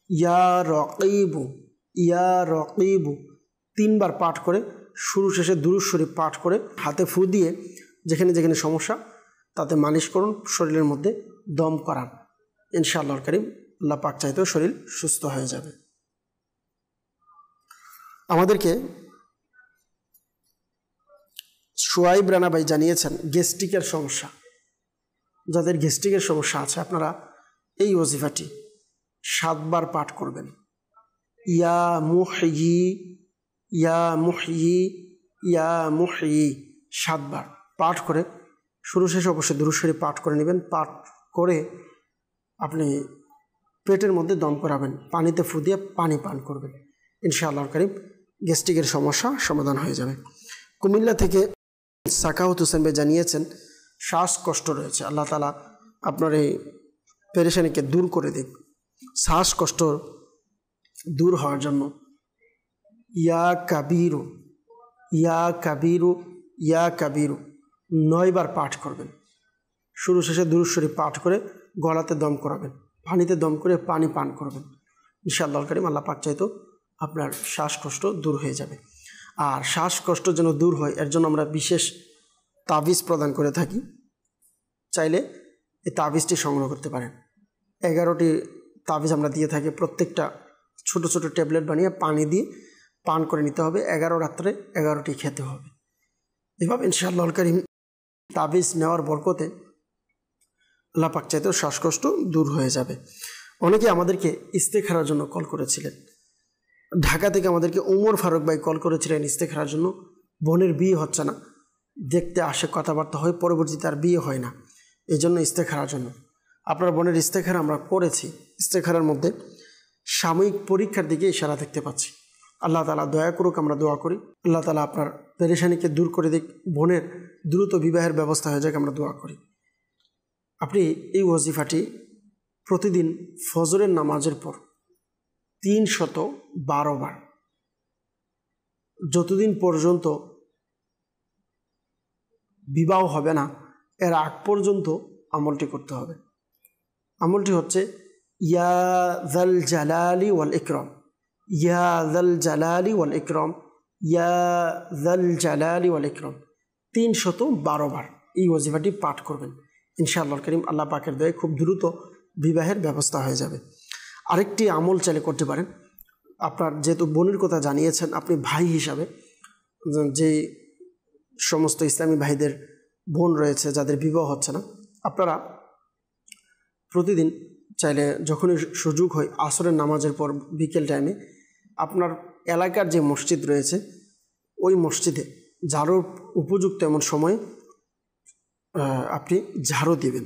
ইয়া রকিবু, ইয়া রকিবু 3 বার পাঠ করে শুরু শেষে দুরূদ শরীফ পাঠ করে হাতে ফু দিয়ে যেখানে যেখানে সমস্যা তাতে মালিশ করুন, শরীরের মধ্যে দম করান। ইনশাআল্লাহর কারীম আল্লাহ পাক চাইতেও শরীর সুস্থ হয়ে যাবে। আমাদেরকে সোয়াইব রানা ভাই জানিয়েছেন গ্যাস্ট্রিকের সমস্যা। যাদের গ্যাস্ট্রিকের সমস্যা আছে আপনারা এই ওজিফাটি 7 বার পাঠ করবেন। ইয়া মুহয়ি ইয়া মুহয়ি ইয়া মুহয়ি 7 বার পাঠ করে শুরু শেষে অবশ্যই দুরূদ শরীফ পাঠ করে নেবেন। পাঠ করে আপনি পেটের মধ্যে দম করাবেন, পানিতে ফু দিয়ে পানি পান করবেন। ইনশাআল্লাহর কারীম গ্যাস্ট্রিকের সমস্যা সমাধান হয়ে যাবে। কুমিল্লা থেকে সাকাউত হোসেন ভাই জানিয়েছেন শ্বাসকষ্ট রয়েছে। আল্লাহ তাআলা আপনার এই পেরেশানিকে দূর করে দিন। শ্বাসকষ্ট দূর হওয়ার জন্য ইয়া কাবীরু ইয়া কাবীরু ইয়া কাবীরু 9 বার পাঠ করবেন। শুরু শেষে দুরূদ শরীফ পাঠ করে গলাতে দম করাবেন, পানিতে দম করে পানি পান করবেন। ইনশাআল্লাহর কারীম আল্লাহ পাক চাইতো আপনার শ্বাসকষ্ট দূর হয়ে যাবে। আর শ্বাসকষ্ট যেন দূর হয় এর জন্য আমরা বিশেষ তাবিজ প্রদান করে থাকি। চাইলে এই তাবিজটি সংগ্রহ করতে পারেন। 11টি তাবিজ আমরা দিয়ে থাকি, প্রত্যেকটা ছোট ছোট ট্যাবলেট বানিয়ে পানি দিয়ে পান করে নিতে হবে। 11 রাত্রে 11টি খেতে হবে। এভাবে ইনশাআল্লাহর কারীম তাবিজ নেওয়ার বরকতে আল্লাহ পাক চাইতেও শ্বাসকষ্ট দূর হয়ে যাবে। অনেকে আমাদেরকে ইস্তেখারার জন্য কল করেছিলেন। ঢাকা থেকে আমাদেরকে ওমর ফারুক ভাই কল করেছিলেন ইস্তেখারার জন্য। বোনের বিয়ে হচ্ছে না, দেখতে আসে, কথাবার্তা হয়, পরবর্তীতে আর বিয়ে হয় না, এই জন্য ইস্তেখারার জন্য। আপনার বোনের ইস্তেখারা আমরা করেছি। ইস্তেখারার মধ্যে সাময়িক পরীক্ষার দিকে ইশারা দেখতে পাচ্ছি। আল্লাহ তাআলা দয়া করুক, আমরা দোয়া করি আল্লাহ তাআলা আপনার পেরেশানিকে দূর করে দিক, বোনের দ্রুত বিবাহের ব্যবস্থা হয়ে যাক, আমরা দোয়া করি। আপনি এই ওয়াজিফাটি প্রতিদিন ফজরের নামাজের পর 312 বার, যতদিন পর্যন্ত বিবাহ হবে না এর আগ পর্যন্ত আমলটি করতে হবে। আমলটি হচ্ছে ইয়া যাল জালালি ওয়াল ইকরাম, ইয়া যাল জালালি ওয়াল ইকরাম, ইয়া যাল জালালি ওয়াল ইকরাম 312 বার এই ওয়াজিফাটি পাঠ করবেন। ইনশাআল্লাহর কারীম আল্লাহ পাকের দয়ায় খুব দ্রুত বিবাহের ব্যবস্থা হয়ে যাবে। আরেকটি আমল চাইলে করতে পারেন। আপনার যেহেতু বোনের কথা জানিয়েছেন, আপনি ভাই হিসাবে যে সমস্ত ইসলামী ভাইদের বোন রয়েছে যাদের বিবাহ হচ্ছে না, আপনারা প্রতিদিন চাইলে যখনই সুযোগ হয় আসরের নামাজের পর বিকেল টাইমে আপনার এলাকার যে মসজিদ রয়েছে ওই মসজিদে ঝাড়ুর উপযুক্ত এমন সময়ে আপনি ঝাড়ু দিবেন।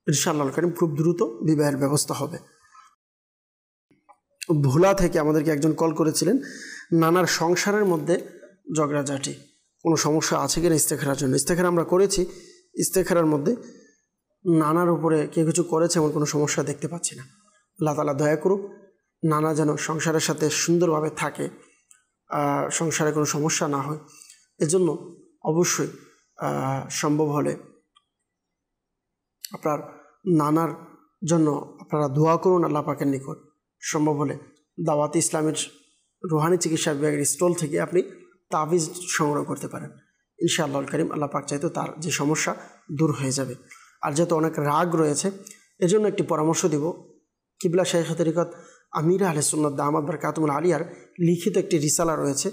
ইনশাআল্লাহর কারীম খুব দ্রুত বিবাহের ব্যবস্থা হবে। ভোলা থেকে আমাদেরকে একজন কল করেছিলেন, নানার সংসারের মধ্যে ঝগড়াঝাটি, কোনো সমস্যা আছে কিনা ইস্তেখারার জন্য। ইস্তেখারা আমরা করেছি, ইস্তেখারার মধ্যে নানার উপরে কেউ কিছু করেছে এমন কোনো সমস্যা দেখতে পাচ্ছি না। আল্লাহ তাআলা দয়া করুক, নানা যেন সংসারের সাথে সুন্দরভাবে থাকে, সংসারে কোনো সমস্যা না হয়। এজন্য অবশ্যই সম্ভব হলে আপনার নানার জন্য আপনারা দোয়া করুন আল্লাহ পাকের নিকট। সম্ভব হলে দাওয়াত ইসলামের রুহানি চিকিৎসা বিভাগের স্টল থেকে আপনি তাবিজ সংগ্রহ করতে পারেন। ইনশাআল্লাহর কারীম আল্লাহ পাক চাইতো তার যে সমস্যা দূর হয়ে যাবে। আর যেহেতু অনেক রাগ রয়েছে এজন্য একটি পরামর্শ দিব। কিবলা শাইখে তরিকত আমির আহলে সুন্নাত দামাত বারাকাতুহুল আলিয়ার লিখিত একটি রিসালা রয়েছে,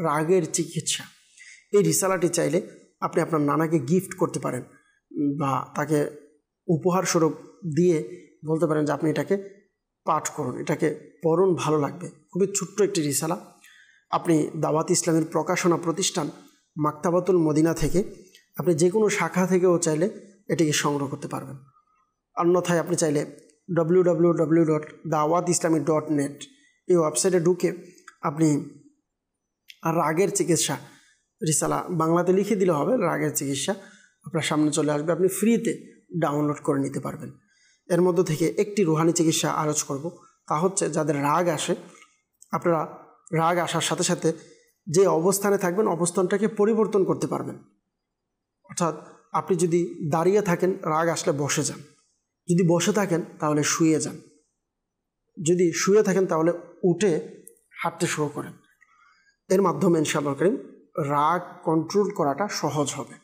রাগের চিকিৎসা। এই রিসালাটি চাইলে আপনি আপনার নানাকে গিফট করতে পারেন বা তাকে উপহার স্বরূপ দিয়ে বলতে পারেন যে আপনি এটাকে পাঠ করুন, এটাকে পড়ুন, ভালো লাগবে। খুবই ছোট্ট একটি রিসালা। আপনি দাওয়াত ইসলামের প্রকাশনা প্রতিষ্ঠান মাকতাবাতুল মদিনা থেকে আপনি যে কোনো শাখা থেকেও চাইলে এটিকে সংগ্রহ করতে পারবেন। অন্যথায় আপনি চাইলে www.dawatislami.net এই ওয়েবসাইটে ঢুকে আপনি রাগের চিকিৎসা রিসালা বাংলাতে লিখে দিলে হবে, রাগের চিকিৎসা আপনার সামনে চলে আসবে, আপনি ফ্রিতে ডাউনলোড করে নিতে পারবেন। এর মধ্য থেকে একটি রুহানি চিকিৎসা আরজ করব, তা হচ্ছে যাদের রাগ আসে, আপনারা রাগ আসার সাথে সাথে যে অবস্থানে থাকবেন অবস্থানটাকে পরিবর্তন করতে পারবেন। অর্থাৎ আপনি যদি দাঁড়িয়ে থাকেন রাগ আসলে বসে যান, যদি বসে থাকেন তাহলে শুয়ে যান, যদি শুয়ে থাকেন তাহলে উঠে হাঁটতে শুরু করেন। এর মাধ্যমে ইনশাআল্লাহ কারীম রাগ কন্ট্রোল করাটা সহজ হবে।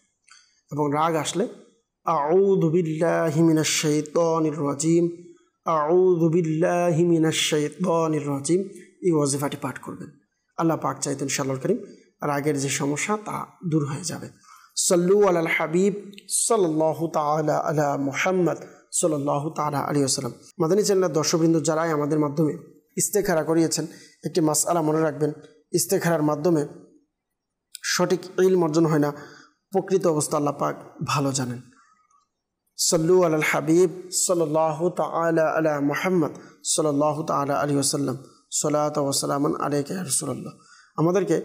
এবং রাগ আসলে আউযু বিল্লাহি মিনাশ শাইতানির রাজিম, আউযু বিল্লাহি মিনাশ শাইতানির রাজিম, এই ওয়াজিফাটি পাঠ করবেন। আল্লাহ পাক চাইতেন ইনশাআল্লাহ কারীম রাগের যে সমস্যা তা দূর হয়ে যাবে। সাল্লু আলাল হাবিব সাল্লাল্লাহু তাআলা আলা মুহাম্মদ সাল্লাল্লাহু তাআলা আলাইহি ওয়াসাল্লাম। মাদানী চ্যানেলের দর্শকবৃন্দ যারাই আমাদের মাধ্যমে ইস্তেখারা করিয়েছেন, একটি মাসআলা মনে রাখবেন, ইস্তেখারার মাধ্যমে সঠিক ইলম অর্জন হয় না, প্রকৃত অবস্থা আল্লাহ পাক ভালো জানেন। সাল্লু আলাল হাবিব সাল্লাল্লাহু তাআলা আলা মুহাম্মদ সাল্লাল্লাহু তাআলা আলাইহি ওয়াসাল্লাম, সালাতু ওয়া সালামুন আলাইকা ইয়া রাসূলুল্লাহ। আমাদেরকে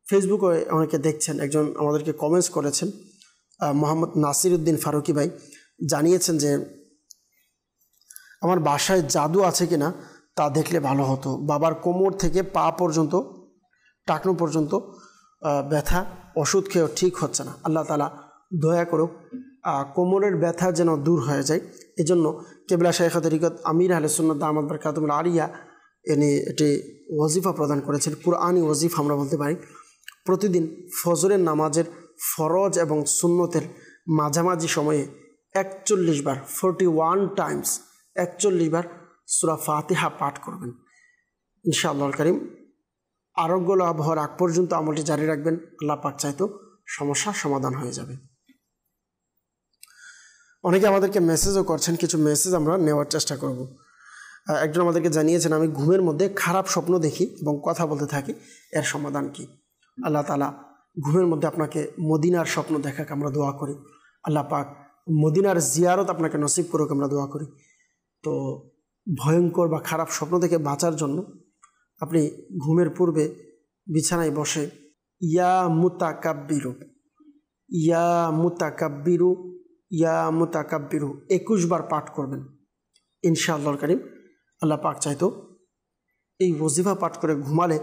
ফেসবুকে অনেকে দেখছেন, একজন আমাদেরকে কমেন্টস করেছেন, মোহাম্মদ নাসিরউদ্দিন ফারুকি ভাই জানিয়েছেন যে আমার বাসায় জাদু আছে কিনা তা দেখলে ভালো হতো। বাবার কোমর থেকে পা পর্যন্ত, টাকনো পর্যন্ত ব্যথা, ওষুধ খেয়েও ঠিক হচ্ছে না। আল্লাহ তাআলা দয়া করুক কোমরের ব্যথা যেন দূর হয়ে যায়। এজন্য কেবলা শাইখে তরিকত আমির আহলে সুন্নাত দামাত বারকাতুহুল আলিয়া এনে এটি ওয়াজিফা প্রদান করেছেন, কুরআনি ওয়াজিফা আমরা বলতে পারি। প্রতিদিন ফজরের নামাজের ফরজ এবং সুন্নতের মাঝামাঝি সময়ে 41 বার 41 টাইমস 41 বার সূরা ফাতিহা পাঠ করবেন। ইনশাআল্লাহ কারীম আরোগ্য লাভ হওয়ার আগ পর্যন্ত আমলটি জারি রাখবেন। আল্লাহ পাক চাইতো সমস্যার সমাধান হয়ে যাবে। অনেকে আমাদেরকে মেসেজও করছেন, কিছু মেসেজ আমরা নেওয়ার চেষ্টা করব। একজন আমাদেরকে জানিয়েছেন, আমি ঘুমের মধ্যে খারাপ স্বপ্ন দেখি এবং কথা বলতে থাকি, এর সমাধান কি? আল্লাহ তাআলা ঘুমের মধ্যে আপনাকে মদিনার স্বপ্ন দেখাকে আমরা দোয়া করি। আল্লাহ পাক মদিনার জিয়ারত আপনাকে নসিব করুক, আমরা দোয়া করি। তো ভয়ঙ্কর বা খারাপ স্বপ্ন থেকে বাঁচার জন্য আপনি ঘুমের পূর্বে বিছানায় বসে ইয়া মুতাকাব্বিরু, ইয়া মুতাকাব্বিরু, ইয়া মুতাকাব্বিরু 21 বার পাঠ করবেন। ইনশাআল্লাহর কারীম আল্লাহ পাক চাইতো এই ওয়াজিফা পাঠ করে ঘুমালে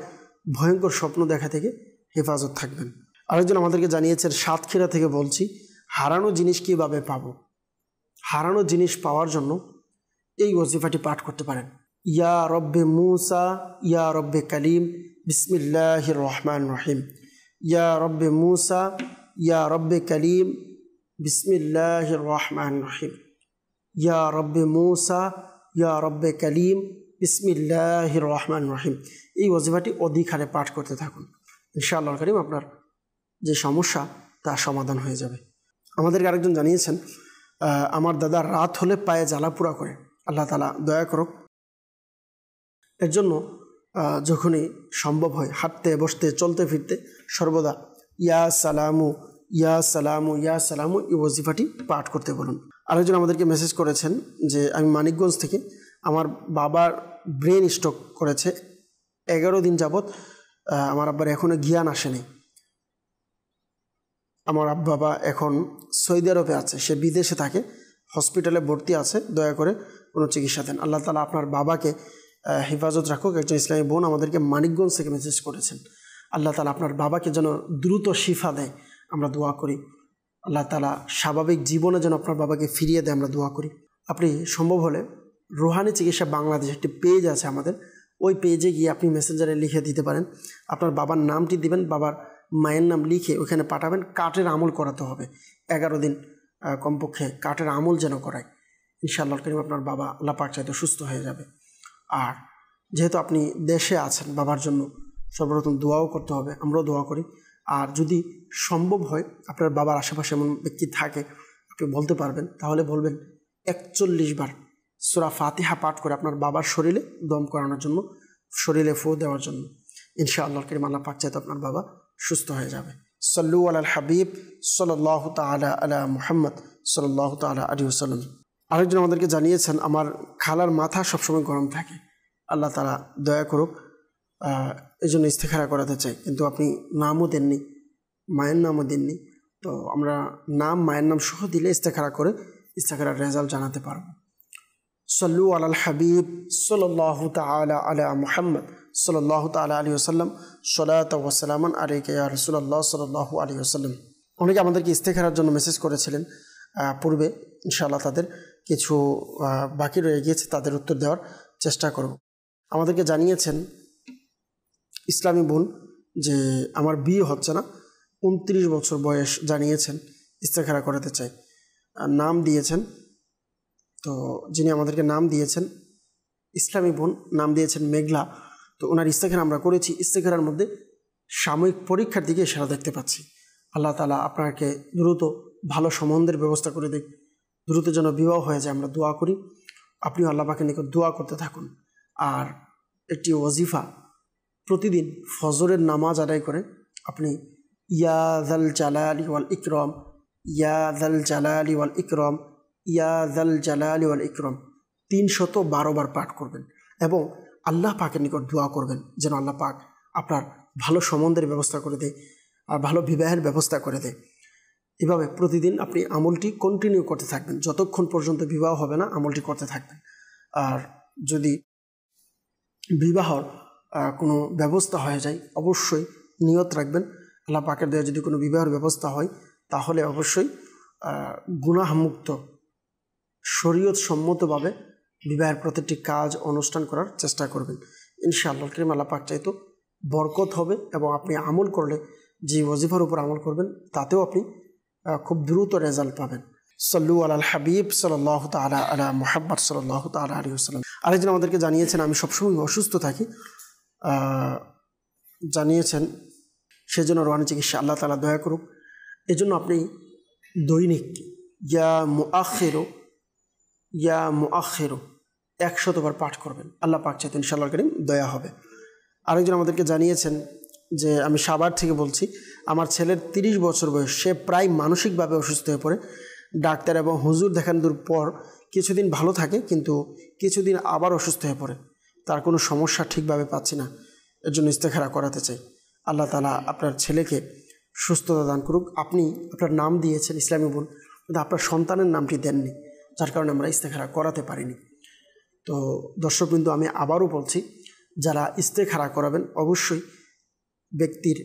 ভয়ঙ্কর স্বপ্ন দেখা থেকে হেফাজত থাকবেন। আরেকজন আমাদেরকে জানিয়েছেন, সাতক্ষীরা থেকে বলছি, হারানো জিনিস কীভাবে পাবো? হারানো জিনিস পাওয়ার জন্য এই ওয়াজিফাটি পাঠ করতে পারেন। ইয়া রব্বে মুসা, ইয়া রব্বে কালিম, বিসমিল্লাহির রহমানির রহিম। ইয়া রব্বে মুসা, ইয়া রব্বে কালিম, বিসমিল্লাহির রহমানির রহিম। ইয়া রব্বে মুসা, ইয়া রব্বে কালিম, বিসমিল্লাহির রহমানির রহিম। এই ওয়াজিফাটি অধিক হারে পাঠ করতে থাকুন। ইনশাআল্লাহ কারীম আপনার যে সমস্যা তা সমাধান হয়ে যাবে। আমাদেরকে আরেকজন জানিয়েছেন, আমার দাদা রাত হলে পায়ে জ্বালাপোড়া করে, আল্লাহ তাআলা দয়া করুক। এর জন্য যখনই সম্ভব হয় হাঁটতে, বসতে, চলতে ফিরতে সর্বদা ইয়া সালামু, ইয়া সালামু, ইয়া সালামু এই ওয়াজিফাটি পাঠ করতে বলুন। আরেকজন আমাদেরকে মেসেজ করেছেন যে আমি মানিকগঞ্জ থেকে, আমার বাবার ব্রেন স্ট্রোক করেছে, 11 দিন যাবৎ আমার আব্বার এখনও জ্ঞান আসেনি। আমার বাবা এখন সৌদি আরবে আছে, সে বিদেশে থাকে, হসপিটালে ভর্তি আছে, দয়া করে কোনো চিকিৎসা দেন। আল্লাহ তাআলা আপনার বাবাকে হেফাজত রাখুক। একজন ইসলামী বোন আমাদেরকে মানিকগঞ্জ থেকে মেসেজ করেছেন, আল্লাহ তাআলা আপনার বাবাকে যেন দ্রুত শিফা দেয়, আমরা দোয়া করি। আল্লাহ তাআলা স্বাভাবিক জীবনে যেন আপনার বাবাকে ফিরিয়ে দেয়, আমরা দোয়া করি। আপনি সম্ভব হলে রুহানি চিকিৎসা বাংলাদেশ একটি পেজ আছে আমাদের, ওই পেজে গিয়ে আপনি মেসেঞ্জারে লিখে দিতে পারেন, আপনার বাবার নামটি দিবেন, বাবার মায়ের নাম লিখে ওখানে পাঠাবেন। কাঠের আমল করাতে হবে, 11 দিন কমপক্ষে কাঠের আমল যেন করায়। ইনশাআল্লাহ কারীম আপনার বাবা আল্লাহ পাক চাইতে সুস্থ হয়ে যাবে। আর যেহেতু আপনি দেশে আছেন, বাবার জন্য সর্বপ্রথম দোয়াও করতে হবে, আমরাও দোয়া করি। আর যদি সম্ভব হয় আপনার বাবার আশেপাশে এমন ব্যক্তি থাকে, আপনি বলতে পারবেন, তাহলে বলবেন 41 বার সূরা ফাতিহা পাঠ করে আপনার বাবার শরীরে দম করানোর জন্য, শরীরে ফু দেওয়ার জন্য। ইনশাআল্লাহ কারীম আল্লাহ পাক চাইতে আপনার বাবা সুস্থ হয়ে যাবে। সাল্লু আলাল হাবিব সাল্লাল্লাহু তাআলা আলা মুহাম্মদ সাল্লাল্লাহু তাআলা আলাইহি ওয়াসাল্লাম। আরেকজন আমাদেরকে জানিয়েছেন, আমার খালার মাথা সবসময় গরম থাকে, আল্লাহ তাআলা দয়া করুক, এই জন্য ইস্তেখারা করাতে চাই, কিন্তু আপনি নামও দেননি, মায়ের নামও দেননি। তো আমরা নাম, মায়ের নাম সহ দিলে ইস্তেখারা করে ইস্তেখারার রেজাল্ট জানাতে পারবো। সাল্লু আলাল হাবিব সাল্লাল্লাহু তাআলা আলা মুহাম্মদ সাল্লাল্লাহু তাআলা আলাইহি ওয়াসাল্লাম, সালাতু ওয়া সালামান আলাইকা ইয়া রাসূলুল্লাহ সাল্লাল্লাহু আলাইহি ওয়াসাল্লাম। অনেকে আমাদেরকে ইস্তেখারার জন্য মেসেজ করেছিলেন পূর্বে, ইনশাআল্লাহ তাদের কিছু বাকি রয়ে গিয়েছে, তাদের উত্তর দেওয়ার চেষ্টা করব। আমাদেরকে জানিয়েছেন ইসলামী বোন যে আমার বিয়ে হচ্ছে না, 29 বছর বয়স জানিয়েছেন, ইস্তেখারা করাতে চাই। নাম দিয়েছেন, তো যিনি আমাদেরকে নাম দিয়েছেন ইসলামী বোন, নাম দিয়েছেন মেঘলা। তো ওনার ইস্তেখারা আমরা করেছি। ইস্তেখারার মধ্যে সাময়িক পরীক্ষার দিকে ইশারা দেখতে পাচ্ছি। আল্লাহ তাআলা আপনাকে দ্রুত ভালো সম্বন্ধের ব্যবস্থা করে দিক, দ্রুত যেন বিবাহ হয়ে যায়, আমরা দোয়া করি। আপনিও আল্লাহ পাকের নিকট দোয়া করতে থাকুন। আর একটি ওয়াজিফা প্রতিদিন ফজরের নামাজ আদায় করে আপনি ইয়া যাল জালালি ওয়াল ইকরাম, ইয়া যাল জালালি ওয়াল ইকরাম, ইয়া যাল জালালি ওয়াল ইকরাম 312 বার পাঠ করবেন এবং আল্লাহ পাকের নিকট দোয়া করবেন যেন আল্লাহ পাক আপনার ভালো সম্বন্ধের ব্যবস্থা করে দেয় আর ভালো বিবাহের ব্যবস্থা করে দেয়। এভাবে প্রতিদিন আপনি আমলটি কন্টিনিউ করতে থাকবেন, যতক্ষণ পর্যন্ত বিবাহ হবে না আমলটি করতে থাকবেন। আর যদি বিবাহর কোনো ব্যবস্থা হয়ে যায় অবশ্যই নিয়ত রাখবেন, আল্লাহ পাকের দয়া যদি কোনো বিবাহের ব্যবস্থা হয় তাহলে অবশ্যই গুনাহমুক্ত শরীয়ত সম্মতভাবে বিবাহের প্রতিটি কাজ অনুষ্ঠান করার চেষ্টা করবেন। ইনশাআল্লাহ কারীম আল্লাহ পাক চাইতো বরকত হবে এবং আপনি আমল করলে যে ওয়াজিফার উপর আমল করবেন তাতেও আপনি খুব দ্রুত রেজাল্ট পাবেন। সাল্লু আলাল হাবিব সাল্লাল্লাহু তাআলা আলা মুহাম্মদ সাল্লাল্লাহু তাআলা আলাইহি ওয়াসাল্লাম। আরেকজন আমাদেরকে জানিয়েছেন আমি সবসময় অসুস্থ থাকি, জানিয়েছেন সেজন্য রোহানি চিকিৎসা আল্লাহ তাআলা দয়া করুক। এজন্য আপনি দৈনিক ইয়া মুআখিরু 100 বার পাঠ করবেন, আল্লাহ পাক চাইতেন ইনশাআল্লাহ কারীম দয়া হবে। আরেকজন আমাদেরকে জানিয়েছেন যে আমি সাভার থেকে বলছি, আমার ছেলের 30 বছর বয়স, সে প্রায় মানসিকভাবে অসুস্থ হয়ে পড়ে। ডাক্তার এবং হুজুর দেখানোর পর কিছুদিন ভালো থাকে কিন্তু কিছুদিন আবার অসুস্থ হয়ে পড়ে, তার কোনো সমস্যা ঠিকভাবে পাচ্ছি না, এর জন্য ইস্তেখারা করাতে চাই। আল্লাহ তাআলা আপনার ছেলেকে সুস্থতা দান করুক। আপনি আপনার নাম দিয়েছেন ইসলামী বোন, কিন্তু আপনার সন্তানের নামটি দেননি, যার কারণে আমরা ইস্তেখারা করাতে পারিনি। তো দর্শকবৃন্দ, আমি আবারও বলছি, যারা ইস্তেখারা করাবেন অবশ্যই ব্যক্তির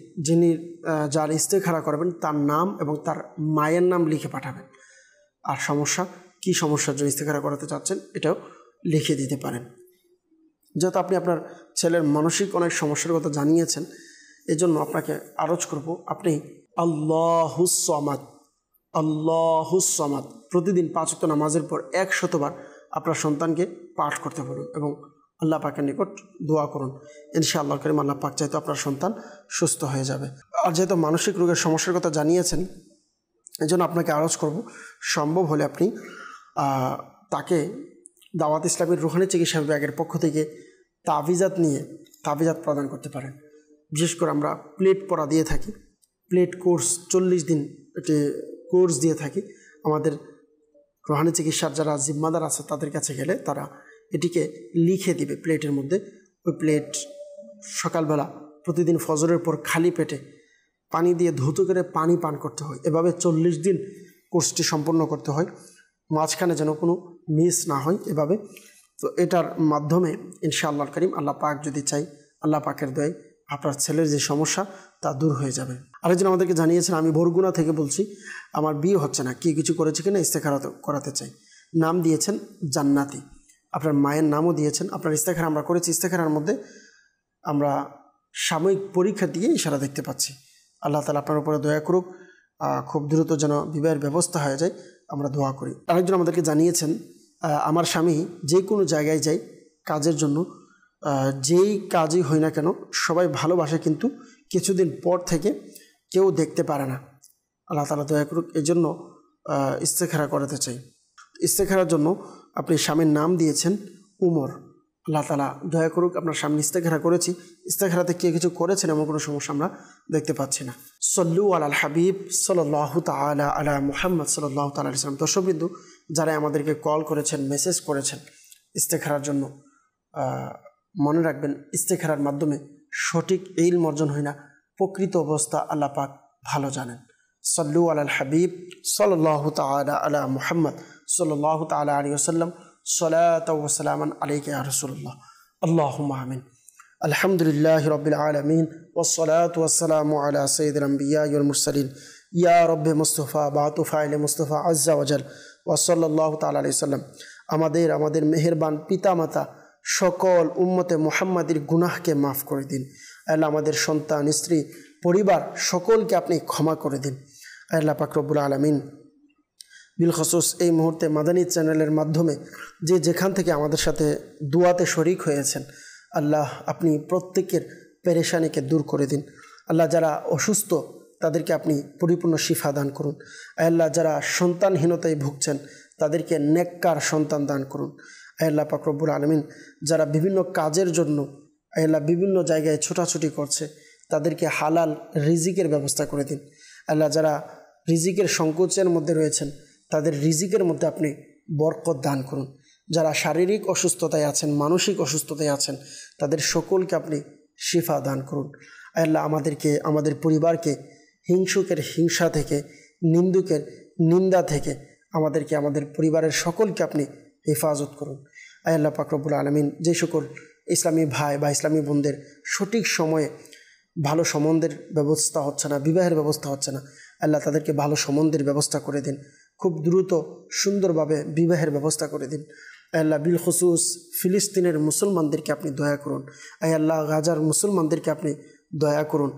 যার ইস্তেখারা করবেন তার নাম এবং তার মায়ের নাম লিখে পাঠাবেন। আর কী সমস্যার জন্য ইস্তেখারা করাতে চাচ্ছেন এটাও লিখে দিতে পারেন। যেহেতু আপনি আপনার ছেলের মানসিক অনেক সমস্যার কথা জানিয়েছেন, এজন্য আপনাকে আরজ করব আপনি আল্লাহুস সামাদ প্রতিদিন 5 ওয়াক্ত নামাজের পর 100 বার আপনার সন্তানকে পাঠ করতে বলুন এবং আল্লাহ পাকের নিকট দোয়া করুন। ইনশাআল্লাহ কারীম আল্লাহ পাক চাইতো আপনার সন্তান সুস্থ হয়ে যাবে। আর যেহেতু মানসিক রোগের সমস্যার কথা জানিয়েছেন, এজন্য আপনাকে আরজ করব সম্ভব হলে আপনি তাকে দাওয়াত ইসলামের রুহানি চিকিৎসা বিভাগের পক্ষ থেকে তাবিজাত প্রদান করতে পারেন। বিশেষ করে আমরা প্লেট পড়া দিয়ে থাকি, প্লেট কোর্স 40 দিন একটি কোর্স দিয়ে থাকি। আমাদের রুহানি চিকিৎসার যারা জিম্মাদার আছে তাদের কাছে গেলে তারা এটিকে লিখে দিবে প্লেটের মধ্যে। ওই প্লেট সকালবেলা প্রতিদিন ফজরের পর খালি পেটে পানি দিয়ে ধৌত করে পানি পান করতে হয়। এভাবে 40 দিন কোর্সটি সম্পন্ন করতে হয়, মাঝখানে যেন কোনো মিস না হয় এভাবে। তো এটার মাধ্যমে ইনশাআল্লাহ কারীম আল্লাহ পাক যদি চাই, আল্লাহ পাকের দয়ায় আপনার ছেলের যে সমস্যা তা দূর হয়ে যাবে। আরেকজন আমাদেরকে জানিয়েছেন আমি বরগুনা থেকে বলছি, আমার বিয়ে হচ্ছে না, কি কিছু করেছে কিনা ইস্তেখারা করাতে চাই। নাম দিয়েছেন জান্নাতি, আপনার মায়ের নামও দিয়েছেন। আপনার ইস্তেখারা আমরা করেছি, ইস্তেখারার মধ্যে আমরা সাময়িক পরীক্ষা দিয়ে ইশারা দেখতে পাচ্ছি। আল্লাহ তাআলা আপনার উপরে দয়া করুক, খুব দ্রুত যেন বিবাহের ব্যবস্থা হয়ে যায়, আমরা দোয়া করি। আরেকজন আমাদেরকে জানিয়েছেন আমার স্বামী যে কোনো জায়গায় যায় কাজের জন্য, যেই কাজই হয় না কেন সবাই ভালোবাসে, কিন্তু কিছুদিন পর থেকে কেউ দেখতে পারে না। আল্লাহ তাআলা দয়া করুক, এই জন্য ইস্তেখারা করাতে চাই। ইস্তেখারার জন্য আপনি স্বামীর নাম দিয়েছেন উমর। আল্লাহ তাআলা দয়া করুক, আপনার সামনে ইস্তেখারা করেছি, ইস্তেখারাতে কে কিছু করেছেন এমন কোনো সমস্যা আমরা দেখতে পাচ্ছি না। সল্লু আলাল হাবিব সাল্লাল্লাহু তাআলা আলা মুহাম্মদ সাল্লাল্লাহু তাআলা আলাইহি ওয়াসাল্লাম। দর্শকবৃন্দ, যারা আমাদেরকে কল করেছেন, মেসেজ করেছেন ইস্তেখারার জন্য, মনে রাখবেন ইস্তেখারার মাধ্যমে সঠিক ইলম অর্জন হয় না, প্রকৃত অবস্থা আল্লাহ পাক ভালো জানেন। সল্লু আলাল হাবিব সাল্লাল্লাহু তাআলা আলা মুহাম্মদ সাল্লাল্লাহু তাআলা আলাইহি ওয়াসাল্লাম। সালাতু ওয়া সালামান আলাইকা ইয়া রাসূলুল্লাহ। আল্লাহুম্মা আমিন। আলহামদুলিল্লাহি রাব্বিল আলামিন ওয়াস সালাতু ওয়াস সালামু আলা সাইয়্যিদিল আমবিয়া ওয়াল মুরসালিন ইয়া রাব্বি মুস্তাফা বাতু ফাইলে মুস্তাফা আজ্জা ওয়া জাল ওয়া সাল্লাল্লাহু তাআলা আলাইহি ওয়াসাল্লাম। আমাদের মেহেরবান পিতামাতা সকল উম্মতে মুহাম্মাদির গুনাহকে মাফ করে দিন। আল্লাহ আমাদের সন্তান, স্ত্রী, পরিবার সকলকে আপনি ক্ষমা করে দিন। আল্লাহ পাক রব্বুল আলামিন বিলখসুস এই মুহূর্তে মাদানী চ্যানেলের মাধ্যমে যে যেখান থেকে আমাদের সাথে দুয়াতে শরিক হয়েছেন, আল্লাহ আপনি প্রত্যেকের পেরেশানিকে দূর করে দিন। আল্লাহ যারা অসুস্থ তাদেরকে আপনি পরিপূর্ণ শিফা দান করুন। আল্লাহ যারা সন্তানহীনতায় ভুগছেন তাদেরকে নেককার সন্তান দান করুন। আল্লাহ পাক রব্বুল আলামিন যারা বিভিন্ন কাজের জন্য আল্লাহ বিভিন্ন জায়গায় ছোটাছুটি করছে তাদেরকে হালাল রিজিকের ব্যবস্থা করে দিন। আল্লাহ যারা রিজিকের সংকোচের মধ্যে রয়েছেন তাদের রিজিকের মধ্যে আপনি বরকত দান করুন। যারা শারীরিক অসুস্থতায় আছেন, মানসিক অসুস্থতায় আছেন, তাদের সকলকে আপনি শিফা দান করুন। আল্লাহ আমাদেরকে, আমাদের পরিবারকে হিংসুকের হিংসা থেকে, নিন্দুকের নিন্দা থেকে আমাদেরকে, আমাদের পরিবারের সকলকে আপনি হেফাজত করুন। আল্লাহ পাক রব্বুল আলামিন যে সকল ইসলামী ভাই বা ইসলামী বোনদের সঠিক সময়ে ভালো সম্বন্ধের ব্যবস্থা হচ্ছে না, বিবাহের ব্যবস্থা হচ্ছে না, আল্লাহ তাদেরকে ভালো সম্বন্ধের ব্যবস্থা করে দিন। খুব দ্রুত সুন্দরভাবে বিবাহের ব্যবস্থা করে দিন। আল্লাহ বিলখুসুস ফিলিস্তিনের মুসলমানদেরকে আপনি দয়া করুন। আল্লাহ গাজার মুসলমানদেরকে আপনি দয়া করুন।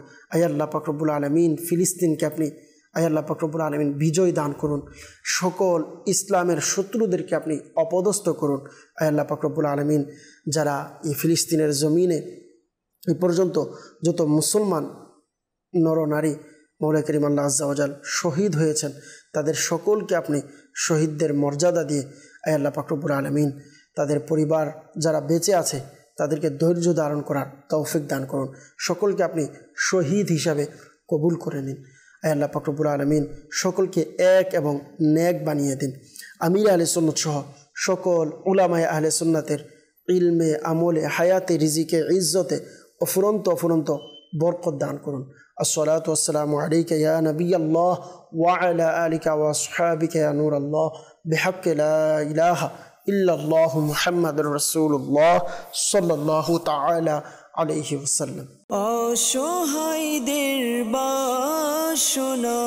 আল্লাহ পাক রব্বুল আলামিন ফিলিস্তিনকে আপনি আল্লাহ পাক রব্বুল আলামিন বিজয় দান করুন। সকল ইসলামের শত্রুদেরকে আপনি অপদস্থ করুন। আল্লাহ পাক রব্বুল আলামিন যারা এই ফিলিস্তিনের জমিনে এ পর্যন্ত যত মুসলমান নরনারী মওলা করিম আল্লাহ আজ্জা ওয়া জাল শহীদ হয়েছেন তাদের সকলকে আপনি শহীদদের মর্যাদা দিয়ে আল্লাহ পাক রব্বুল আলামিন তাদের পরিবার যারা বেঁচে আছে তাদেরকে ধৈর্য ধারণ করার তৌফিক দান করুন। সকলকে আপনি শহীদ হিসাবে কবুল করে নিন। আল্লাহ পাক রব্বুল আলামিন সকলকে এক এবং নেক বানিয়ে দিন। আমির আহলে সুন্নাত সহ সকল উলামায়ে আহলে সুন্নাতের ইলমে, আমলে, হায়াতে, রিজিকে, ইজ্জতে অফুরন্ত বরকত দান করুন। আসসালাতু ওয়াসসালামু আলাইকা ইয়া নবিয়াল্লাহ ওয়া আলা আলিকা ওয়া আসহাবিকা ইয়া নূরাল্লাহ বিহাক্কি লা ইলাহা ইল্লাল্লাহু মুহাম্মাদুর রাসূলুল্লাহ সাল্লাল্লাহু তাআলা আলাইহি ওয়াসাল্লাম। অসহায়দের বাসনা